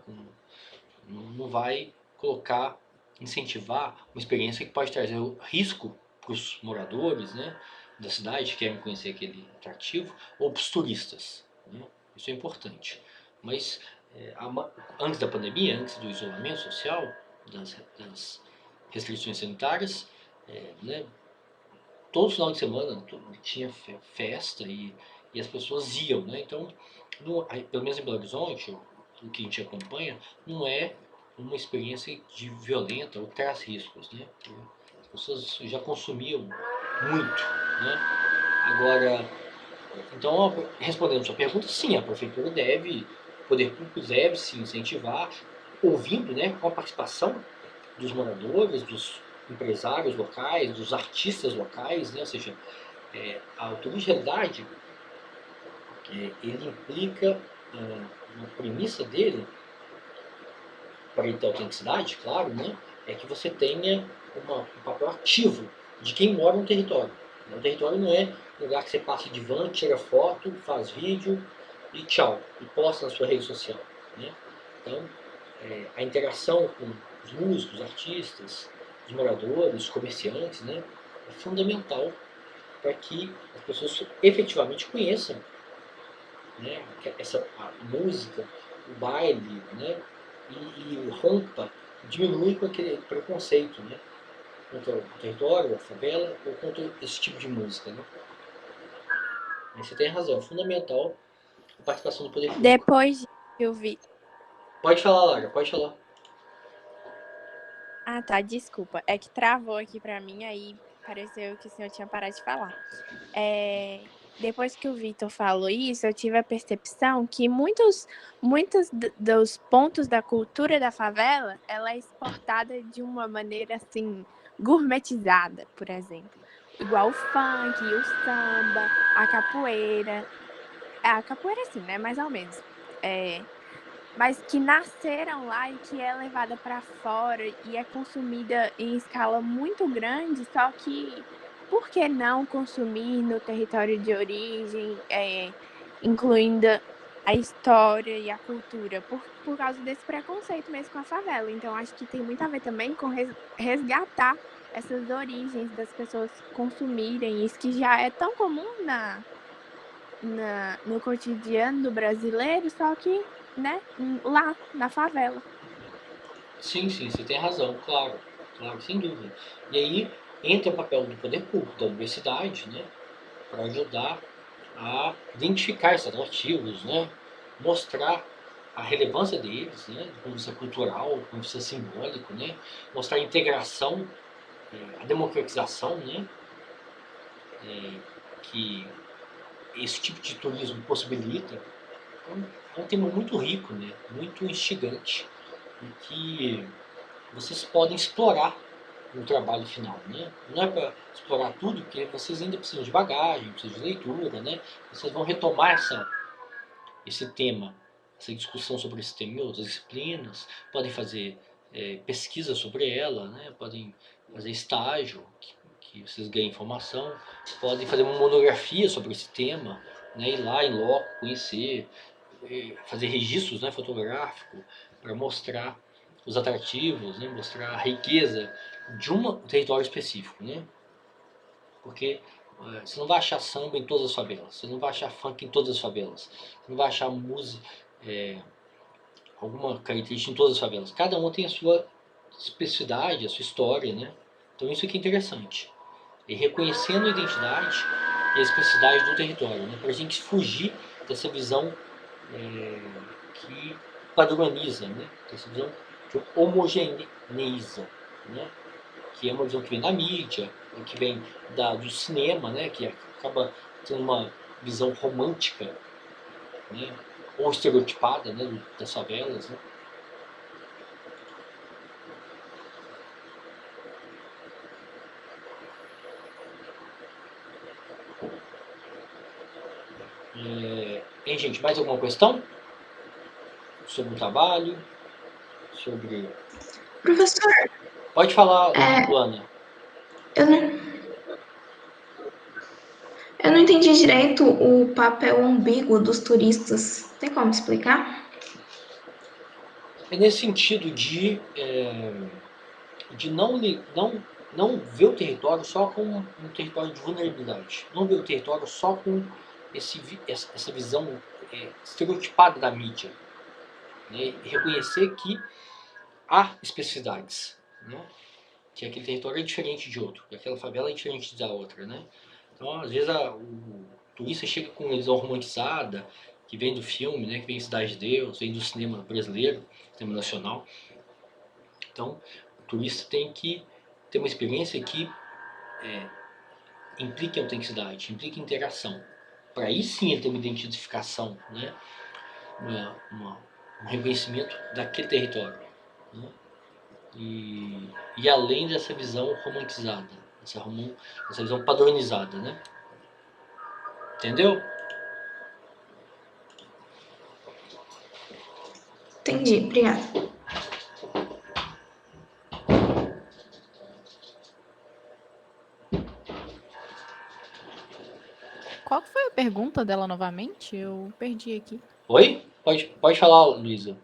não vai colocar, incentivar uma experiência que pode trazer risco para os moradores, né, da cidade que querem conhecer aquele atrativo, ou para os turistas, né? Isso é importante. Mas antes da pandemia, antes do isolamento social, das restrições sanitárias, né, todo final de semana tinha festa e as pessoas iam, né? Então, pelo menos em Belo Horizonte, o que a gente acompanha, não é uma experiência de violenta ou que traz riscos, né? As pessoas já consumiam muito, né? Agora, então, respondendo a sua pergunta, sim, a prefeitura deve, o poder público deve se incentivar, ouvindo, né, com a participação dos moradores, dos empresários locais, dos artistas locais, né? Ou seja, a turismo de realidade, ele implica, uma premissa dele, para ele ter autenticidade, claro, né, é que você tenha um papel ativo de quem mora no território. O território não é um lugar que você passa de van, tira foto, faz vídeo e tchau, e posta na sua rede social, né? Então, a interação com os músicos, os artistas, os moradores, os comerciantes, né, é fundamental para que as pessoas efetivamente conheçam, né, a música, o baile, né, e rompa, diminui com aquele preconceito, né, contra o território, a favela, ou contra esse tipo de música, né. Mas você tem razão, é fundamental a participação do poder público. Depois disso, eu vi. Pode falar, Lara, pode falar. Ah, tá, desculpa. É que travou aqui pra mim, aí pareceu que o senhor tinha parado de falar. Depois que o Vitor falou isso, eu tive a percepção que muitos dos pontos da cultura da favela, ela é exportada de uma maneira, assim, gourmetizada, por exemplo. Igual o funk, o samba, a capoeira. A capoeira, sim, né? Mais ou menos. Mas que nasceram lá e que é levada para fora e é consumida em escala muito grande, só que por que não consumir no território de origem, incluindo a história e a cultura, por causa desse preconceito mesmo com a favela. Então, acho que tem muito a ver também com resgatar essas origens das pessoas consumirem isso que já é tão comum no cotidiano do brasileiro, só que, né, lá na favela. Sim, sim, você tem razão, claro, claro, sem dúvida. E aí entra o papel do poder público, da universidade, né, para ajudar a identificar esses atrativos, né, mostrar a relevância deles, né, do ponto de vista cultural, do ponto de vista simbólico, né, mostrar a integração, a democratização, né, que esse tipo de turismo possibilita. É um tema muito rico, né, muito instigante, e que vocês podem explorar no trabalho final, né? Não é para explorar tudo, porque vocês ainda precisam de bagagem, precisam de leitura, né? Vocês vão retomar esse tema, essa discussão sobre esse tema em outras disciplinas, podem fazer pesquisa sobre ela, né? Podem fazer estágio, que vocês ganhem informação, podem fazer uma monografia sobre esse tema, né? Ir lá em loco, conhecer, fazer registros, né, fotográfico para mostrar os atrativos, né, mostrar a riqueza de um território específico, né? Porque você não vai achar samba em todas as favelas, você não vai achar funk em todas as favelas, você não vai achar música, alguma característica em todas as favelas. Cada uma tem a sua especificidade, a sua história, né? Então isso aqui é interessante. E reconhecendo a identidade e a especificidade do território, né? Para a gente fugir dessa visão que padroniza, né? Essa visão que homogeneiza, né? Que é uma visão que vem da mídia, que vem do cinema, né? Que acaba tendo uma visão romântica, né? Ou estereotipada, né? Das favelas, né? Hein, gente, mais alguma questão? Sobre o trabalho? Sobre... Professor, Pode falar, Luana. eu não entendi direito o papel ambíguo dos turistas. Tem como explicar? É nesse sentido de não ver o território só como um território de vulnerabilidade. Não ver o território só com essa visão estereotipada da mídia. Né? E reconhecer que há especificidades. Né? Que aquele território é diferente de outro, que aquela favela é diferente da outra. Né? Então, às vezes, o turista chega com uma visão romantizada, que vem do filme, né? Que vem de Cidade de Deus, vem do cinema brasileiro, cinema nacional. Então, o turista tem que ter uma experiência que implique autenticidade, implique interação. Para aí sim ele ter uma identificação, né? Um reconhecimento daquele território. Né? E além dessa visão romantizada, essa visão padronizada. Né? Entendeu? Entendi, obrigada. Qual que foi a pergunta dela novamente? Eu perdi aqui. Oi? Pode falar, Luísa.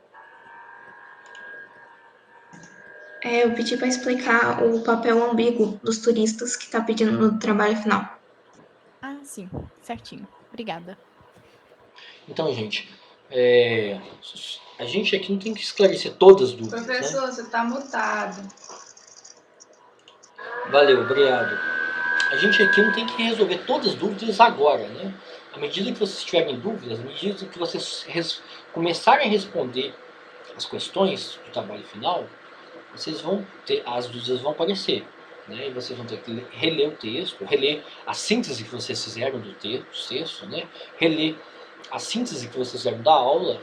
Eu pedi para explicar o papel ambíguo dos turistas que está pedindo no trabalho final. Ah, sim. Certinho. Obrigada. Então, gente, a gente aqui não tem que esclarecer todas as dúvidas. Professor, né? você está mutado. Valeu, obrigado. A gente aqui não tem que resolver todas as dúvidas agora, né? À medida que vocês tiverem dúvidas, à medida que vocês começarem a responder as questões do trabalho final, vocês vão ter, as dúvidas vão aparecer, né? E vocês vão ter que reler o texto, reler a síntese que vocês fizeram do texto, né? Reler a síntese que vocês fizeram da aula,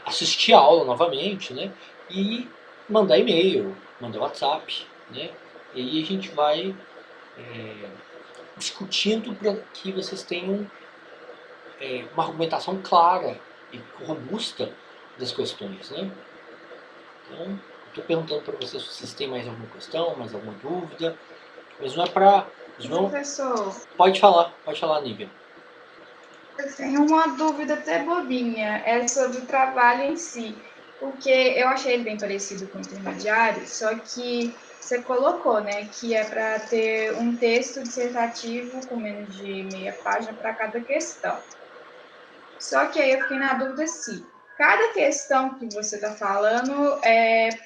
assistir a aula novamente, né? E mandar e-mail, mandar WhatsApp, né? E aí a gente vai discutindo para que vocês tenham uma argumentação clara e robusta das questões, né? Então, estou perguntando para vocês se vocês têm mais alguma questão, mais alguma dúvida, mas não é para... Professor, Pode falar, Nívia. eu tenho uma dúvida até bobinha, é sobre o trabalho em si, porque eu achei ele bem parecido com o intermediário, só que você colocou, né, que é para ter um texto dissertativo com menos de meia página para cada questão. Só que aí eu fiquei na dúvida se cada questão que você está falando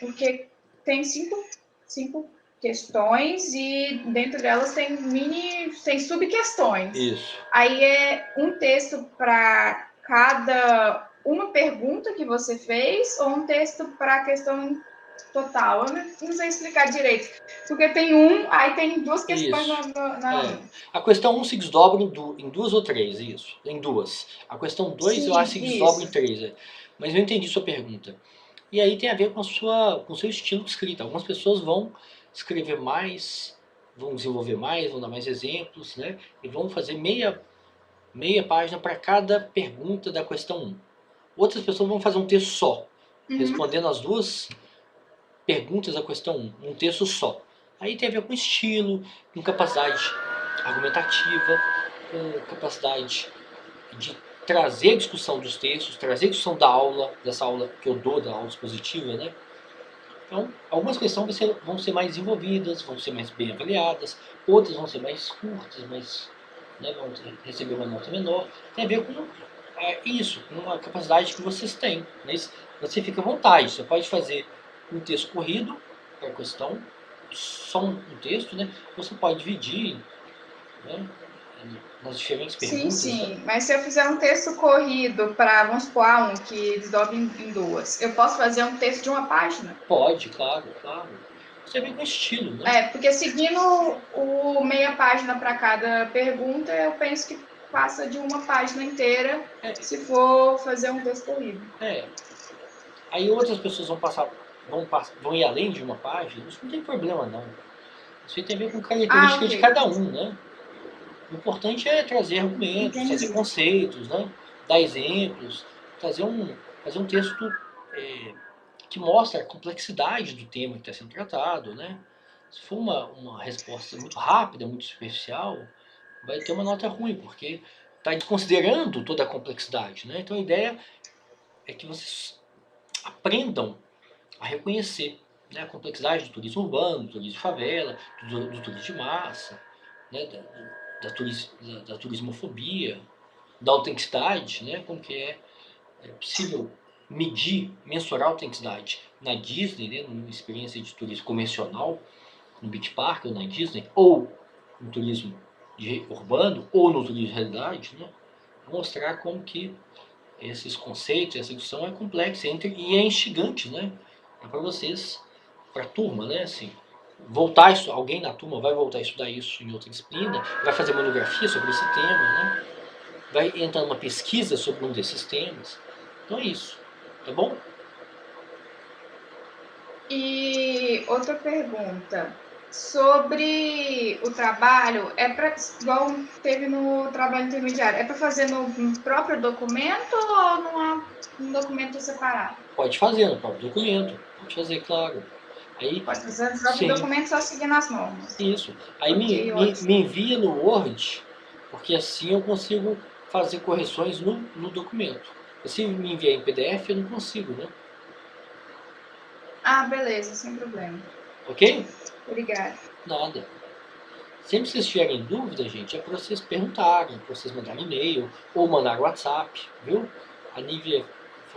porque tem cinco questões e dentro delas tem subquestões. Isso. Aí é um texto para cada uma pergunta que você fez ou um texto para a questão total? Eu não sei explicar direito. Porque tem aí tem duas questões na A questão 1 se desdobra em duas ou três, isso. Em duas. A questão 2 eu acho que se desdobra em três. Mas eu entendi sua pergunta. E aí tem a ver com o seu estilo de escrita. Algumas pessoas vão escrever mais, vão desenvolver mais, vão dar mais exemplos, né? E vão fazer meia página para cada pergunta da questão 1. Outras pessoas vão fazer um texto só, respondendo as duas perguntas da questão 1, um texto só. Aí tem a ver com estilo, com capacidade argumentativa, com capacidade de trazer a discussão dos textos, trazer a discussão da aula, dessa aula que eu dou, da aula expositiva, né? Então, algumas questões vão ser mais desenvolvidas, vão ser mais bem avaliadas, outras vão ser mais curtas, vão receber uma nota menor. Tem a ver com isso, com a capacidade que vocês têm. Mas você fica à vontade, você pode fazer um texto corrido para a questão, só um texto, né? Você pode dividir, né, nas diferentes perguntas. Sim, né? Mas se eu fizer um texto corrido para, vamos supor, um que desdobre em duas, eu posso fazer um texto de uma página? Pode, claro. Você vem com estilo, né? Porque seguindo o meia página para cada pergunta, eu penso que passa de uma página inteira se for fazer um texto corrido. Aí outras pessoas vão ir além de uma página, isso não tem problema não. Isso tem a ver com característica de cada um, né? O importante é trazer argumentos, Entendi. trazer conceitos, né? Dar exemplos, fazer um texto que mostra a complexidade do tema que está sendo tratado, né? Se for uma resposta muito rápida, muito superficial, vai ter uma nota ruim, porque está desconsiderando toda a complexidade, né? Então a ideia é que vocês aprendam a reconhecer, né, a complexidade do turismo urbano, do turismo de favela, do turismo de massa, né, da turismofobia, da autenticidade, né, como que é possível medir, mensurar a autenticidade na Disney, né, numa experiência de turismo convencional, no Beach Park ou na Disney, ou no turismo urbano, ou no turismo de realidade, né, mostrar como que esses conceitos, essa discussão é complexa e é instigante, né, é para vocês, para a turma, né, assim, voltar isso, alguém na turma vai voltar a estudar isso em outra disciplina, vai fazer monografia sobre esse tema, né, vai entrar numa pesquisa sobre um desses temas. Então é isso, tá bom? E outra pergunta. Sobre o trabalho, igual teve no trabalho intermediário, é para fazer no próprio documento ou num documento separado? Pode fazer no próprio documento, pode fazer, claro. Aí, Pode fazer no próprio documento só seguindo as normas. Isso. Aí Okay, me envia no Word, porque assim eu consigo fazer correções no documento. Se me enviar em PDF, eu não consigo, né? Ah, beleza, sem problema. Ok? Obrigada. Nada. Sempre que vocês tiverem dúvida, gente, é para vocês perguntarem, para vocês mandarem e-mail ou mandar WhatsApp, viu? A Nívia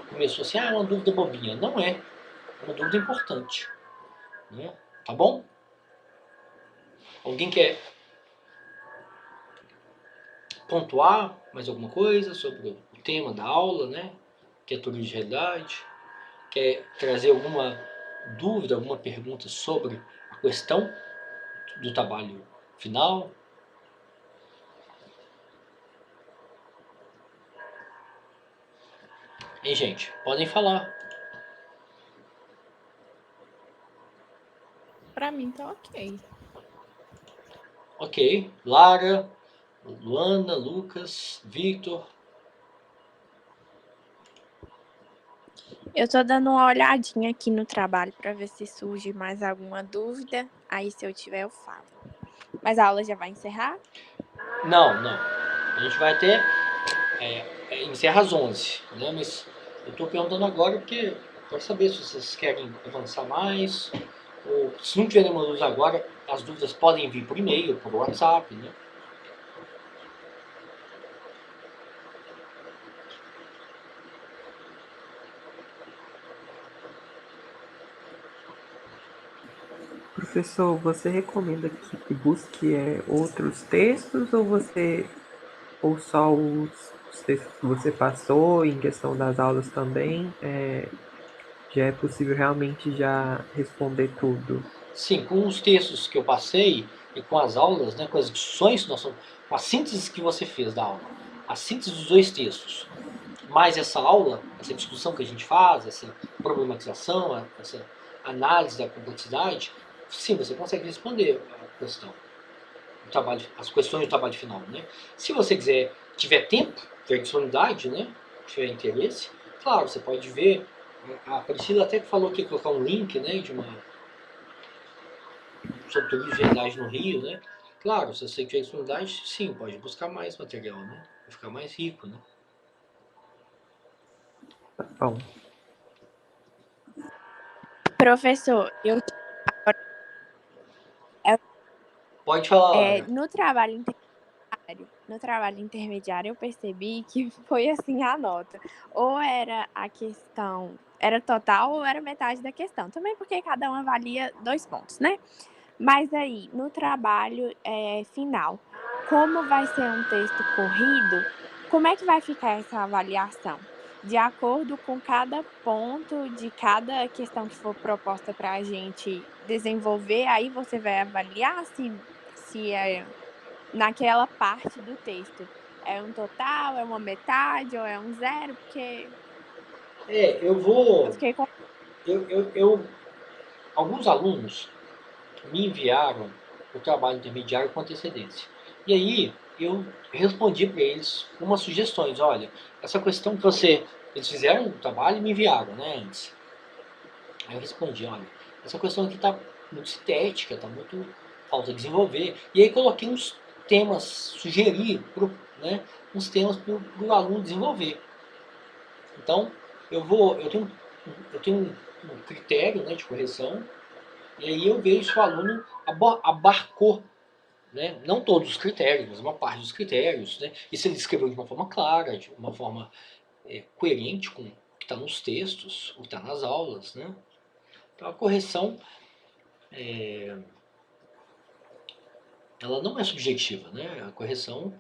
começou assim, é uma dúvida bobinha. Não é. É uma dúvida importante. Né? Tá bom? Alguém quer pontuar mais alguma coisa sobre o tema da aula, né? Que é turismo de realidade? Quer trazer alguma dúvida, alguma pergunta sobre a questão do trabalho final? Hein, gente? Podem falar. Pra mim tá ok. Ok. Lara, Luana, Lucas, Victor. Eu tô dando uma olhadinha aqui no trabalho para ver se surge mais alguma dúvida. Aí, se eu tiver, eu falo. Mas a aula já vai encerrar? Não. A gente vai até encerra às 11, né? Mas eu tô perguntando agora porque quero saber se vocês querem avançar mais. Ou, se não tiver nenhuma dúvida agora, as dúvidas podem vir por e-mail, por WhatsApp, né? Professor, você recomenda que busque outros textos ou só os textos que você passou em questão das aulas também? Já é possível realmente já responder tudo? Sim, com os textos que eu passei e com as aulas, né, com as discussões, com a síntese que você fez da aula, a síntese dos dois textos, mais essa aula, essa discussão que a gente faz, essa problematização, essa análise da complexidade, sim, você consegue responder a questão, as questões do trabalho final, né? Se você tiver tempo, tiver disponibilidade, né, tiver interesse, claro, você pode ver. A Priscila até falou que ia colocar um link, né, sobre turismo de realidade no Rio, né? Claro, se você tiver disponibilidade, sim, pode buscar mais material, né? Vai ficar mais rico, né? Tá bom. Professor, Pode falar, Laura. No trabalho intermediário eu percebi que foi assim a nota. Ou era a questão, era total ou era metade da questão. Também porque cada um avalia 2 pontos, né? Mas aí, no trabalho final, como vai ser um texto corrido, como é que vai ficar essa avaliação? De acordo com cada ponto de cada questão que for proposta para a gente desenvolver, aí você vai avaliar se é naquela parte do texto. É um total, é uma metade ou é um zero? Porque Eu vou... eu fiquei com... Alguns alunos me enviaram o trabalho intermediário com antecedência. E aí, eu respondi para eles umas sugestões. Olha, essa questão que eles fizeram o trabalho e me enviaram, né, antes. Aí eu respondi, olha, essa questão aqui está muito sintética, está muito falta desenvolver. E aí coloquei uns temas, sugeri, né, uns temas para o aluno desenvolver. Então, eu tenho um critério, né, de correção, e aí eu vejo se o aluno abarcou, né, não todos os critérios, mas uma parte dos critérios, né, e se ele escreveu de uma forma clara, de uma forma coerente com o que está nos textos, o que está nas aulas, né. Então a correção, ela não é subjetiva, né? A correção,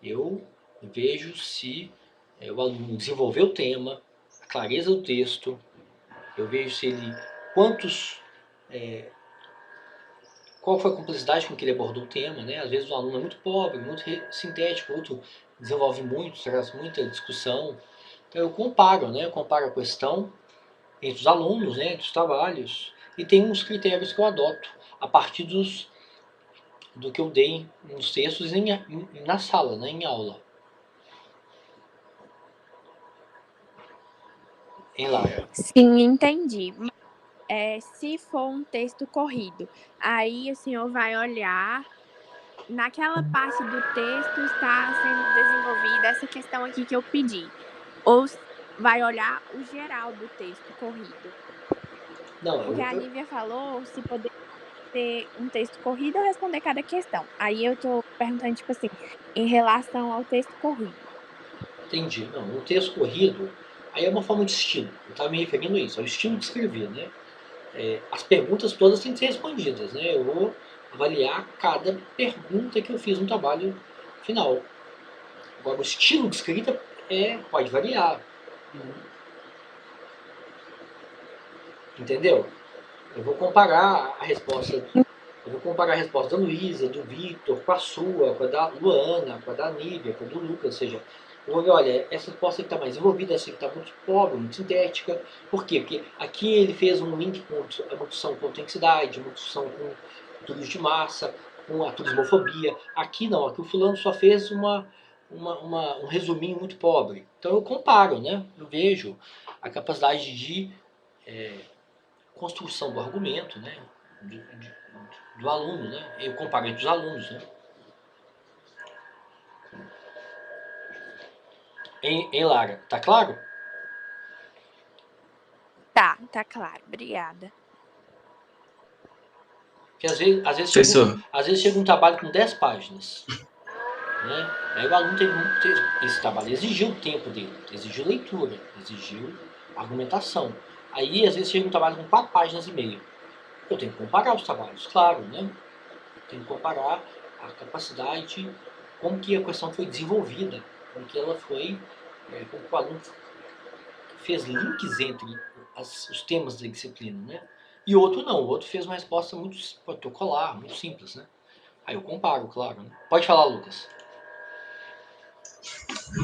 eu vejo se o aluno desenvolveu o tema, a clareza do texto, eu vejo se ele, qual foi a complexidade com que ele abordou o tema, né? Às vezes o aluno é muito pobre, muito sintético, outro desenvolve muito, traz muita discussão. Então eu comparo, né? Eu comparo a questão entre os alunos, né? Entre os trabalhos, e tem uns critérios que eu adoto a partir do que eu dei nos textos na sala, né? Em aula. Em Lara. Sim, entendi. Se for um texto corrido, aí o senhor vai olhar naquela parte do texto está sendo desenvolvida essa questão aqui que eu pedi. Ou vai olhar o geral do texto corrido. Não, Porque a Nívia falou se poder ter um texto corrido ou responder cada questão. Aí eu tô perguntando, tipo assim, em relação ao texto corrido. Entendi. Não, no texto corrido, aí é uma forma de estilo. Eu estava me referindo a isso, ao estilo de escrever, né? As perguntas todas têm que ser respondidas, né? Eu vou avaliar cada pergunta que eu fiz no trabalho final. Agora, o estilo de escrita pode variar. Entendeu? Eu vou comparar a resposta da Luísa, do Vitor, com a sua, com a da Luana, com a da Nívia, com a do Lucas, ou seja, eu vou ver, olha, essa resposta está mais envolvida, essa está muito pobre, muito sintética. Por quê? Porque aqui ele fez um link com uma discussão com autenticidade, uma discussão com turismo de massa, com a turismofobia. Aqui não, aqui o fulano só fez um resuminho muito pobre. Então eu comparo, né? Eu vejo a capacidade de construção do argumento, né? Do aluno, né? Eu comparo entre os alunos, né? Em Lara, tá claro? Tá claro. Obrigada. Porque às vezes Professor, chega um trabalho com 10 páginas, né? Aí o aluno teve esse trabalho exigiu o tempo dele, exigiu leitura, exigiu argumentação. Aí às vezes chega um trabalho com 4 páginas e meia. Eu tenho que comparar os trabalhos, claro, né? Tenho que comparar a capacidade, como que a questão foi desenvolvida, como que ela foi, como que o aluno fez links entre os temas da disciplina, né? E outro não, o outro fez uma resposta muito protocolar, muito simples, né? Aí eu comparo, claro, né? Pode falar, Lucas.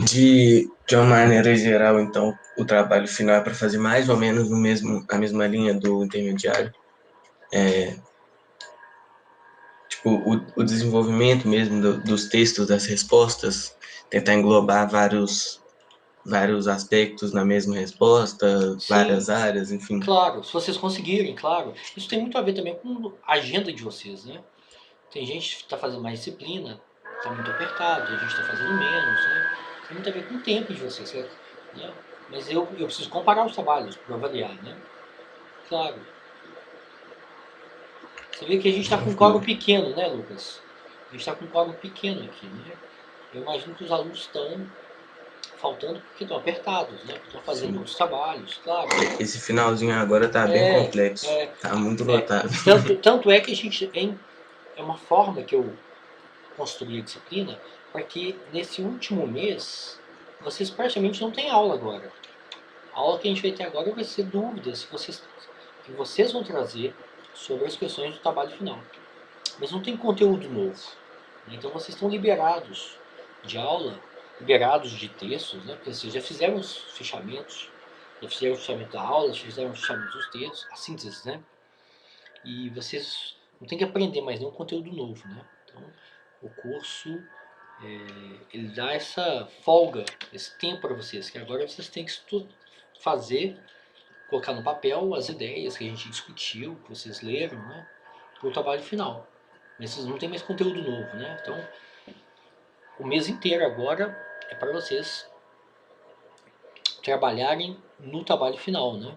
de uma maneira geral, então, o trabalho final é para fazer mais ou menos a mesma linha do intermediário. Tipo, o desenvolvimento mesmo dos textos, das respostas, tentar englobar vários aspectos na mesma resposta, várias Sim, áreas, enfim. claro, se vocês conseguirem, claro. Isso tem muito a ver também com a agenda de vocês, né? Tem gente que está fazendo mais disciplina, está muito apertado, tem gente que está fazendo menos, né? Tem muito a ver com o tempo de vocês, certo? Né? Mas eu preciso comparar os trabalhos para avaliar, né? Claro. Você vê que a gente está com um quadro pequeno, né, Lucas? A gente está com um quadro pequeno aqui, né? Eu imagino que os alunos estão faltando porque estão apertados, né? Estão fazendo muitos trabalhos, claro. Esse finalzinho agora tá bem complexo, tá muito lotado. Tanto é que a gente é uma forma que eu construí a disciplina para que nesse último mês vocês praticamente não têm aula agora. A aula que a gente vai ter agora vai ser dúvidas que vocês vão trazer sobre as questões do trabalho final. Mas não tem conteúdo novo. Então vocês estão liberados de aula, liberados de textos, né? Porque vocês já fizeram os fechamentos, já fizeram o fechamento da aula, já fizeram o fechamento dos textos, a síntese, né? E vocês não tem que aprender mais nenhum conteúdo novo, né? Então, o curso Ele dá essa folga, esse tempo para vocês, que agora vocês têm que fazer, colocar no papel as ideias que a gente discutiu, que vocês leram, né, para o trabalho final. Mas vocês não tem mais conteúdo novo, né? Então, o mês inteiro agora é para vocês trabalharem no trabalho final, né?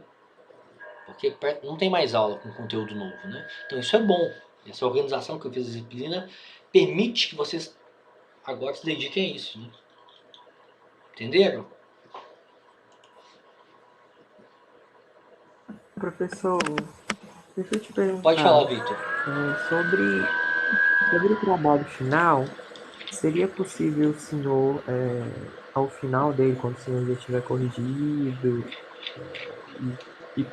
Porque não tem mais aula com conteúdo novo, né? Então isso é bom. Essa organização que eu fiz a disciplina permite que vocês agora se dediquem a isso, né? Entenderam? Professor, deixa eu te perguntar. Pode falar, Victor. Sobre o trabalho final, seria possível o senhor, ao final dele, quando o senhor já tiver corrigido e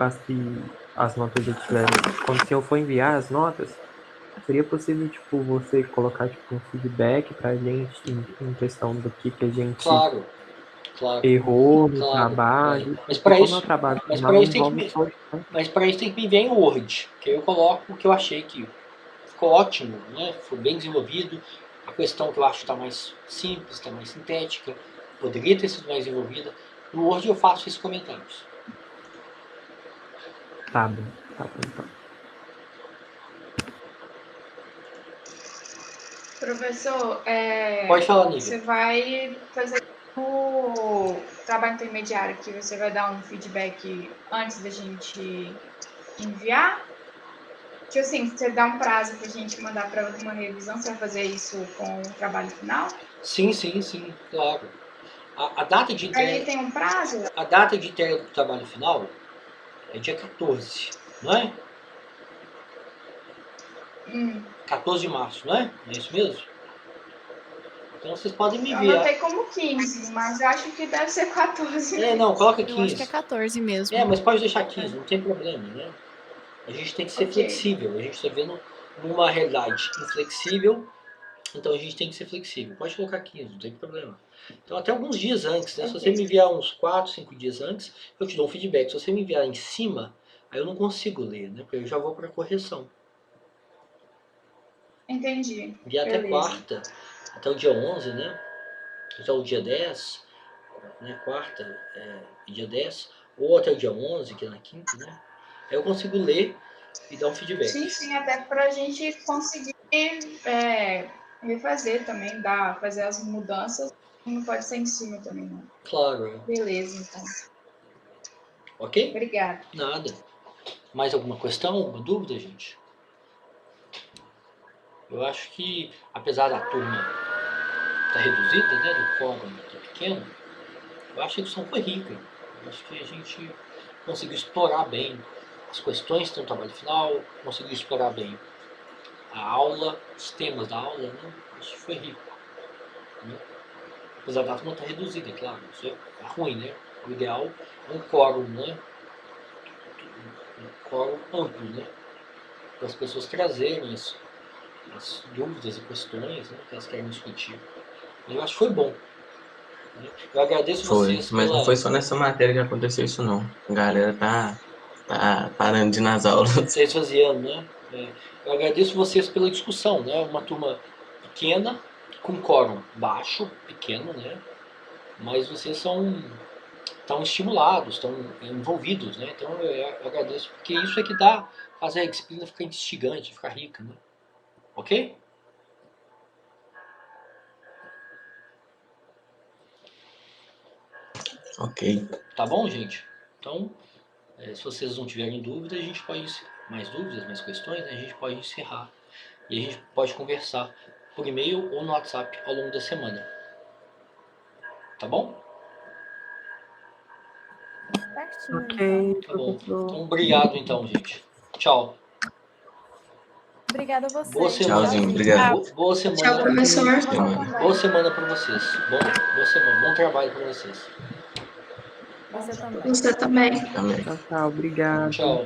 as notas já tiverem, quando o senhor for enviar as notas, seria possível, tipo, você colocar, tipo, um feedback pra gente em questão do que a gente Claro. errou no trabalho? Mas para isso, mas para isso tem que me enviar em Word, que aí eu coloco o que eu achei que ficou ótimo, né? Foi bem desenvolvido. A questão que eu acho que está mais simples, está mais sintética, poderia ter sido mais desenvolvida. No Word eu faço esses comentários. Tá bom então. Professor, Pode falar, Nívia. você vai fazer o trabalho intermediário que você vai dar um feedback antes da gente enviar? Tipo assim, você dá um prazo pra gente mandar para uma revisão, você vai fazer isso com o trabalho final? Sim, claro. A data de entrega... Aí tem um prazo? A data de entrega do trabalho final é dia 14, não é? 14 de março, não é? Não é isso mesmo? Então vocês podem me enviar. Eu anotei como 15, mas eu acho que deve ser 14. Não, coloca 15. Eu acho que é 14 mesmo. Mas pode deixar 15, não tem problema, né? A gente tem que ser flexível. A gente está vendo numa realidade inflexível, então a gente tem que ser flexível. Pode colocar 15, não tem problema. Então até alguns dias antes, né? Se você me enviar uns 4, 5 dias antes, eu te dou um feedback. Se você me enviar em cima, aí eu não consigo ler, né? Porque eu já vou para correção. Entendi. Enviar até quarta, até o dia 11, né? Até o dia 10, né? Quarta, dia 10, ou até o dia 11, que é na quinta, né? Aí eu consigo ler e dar um feedback. Sim, até para a gente conseguir refazer também, fazer as mudanças. Não pode ser em cima também, não. Claro. Beleza, então. Ok? Obrigada. Nada. Mais alguma questão, alguma dúvida, gente? Eu acho que, apesar da turma estar reduzida, né, do quórum estar pequeno, eu acho que a discussão foi rica. Eu acho que a gente conseguiu explorar bem as questões que estão no trabalho final, conseguiu explorar bem a aula, os temas da aula, né? Acho que foi rico. Né? Apesar da turma estar reduzida, é claro, isso é ruim, né? O ideal é um quórum, né? Um quórum amplo, né? Para as pessoas trazerem as dúvidas e questões, né, que elas querem discutir. Eu acho que foi bom. Né? Eu agradeço vocês mas não foi só nessa matéria que aconteceu isso, não. A galera tá parando de ir nas aulas. Tá esvaziando, né? Eu agradeço vocês pela discussão, né? Uma turma pequena, com quórum baixo, pequeno, né? Mas vocês estão estimulados, estão envolvidos, né? Então eu agradeço, porque isso é que faz a disciplina ficar instigante, ficar rica, né? Ok? Ok. Tá bom, gente? Então, se vocês não tiverem dúvida, a gente pode... Mais dúvidas, mais questões, né? A gente pode encerrar. E a gente pode conversar por e-mail ou no WhatsApp ao longo da semana. Tá bom? Certinho, Ok, Tá bom. professor. Então, obrigado então, gente. Tchau. Obrigada a vocês. Boa semana. Tchauzinho, obrigado. Boa semana. Tchau, professor. Boa semana pra vocês. Boa semana. Bom trabalho pra vocês. Você também. Você também. Também. Tchau, obrigado. Tchau.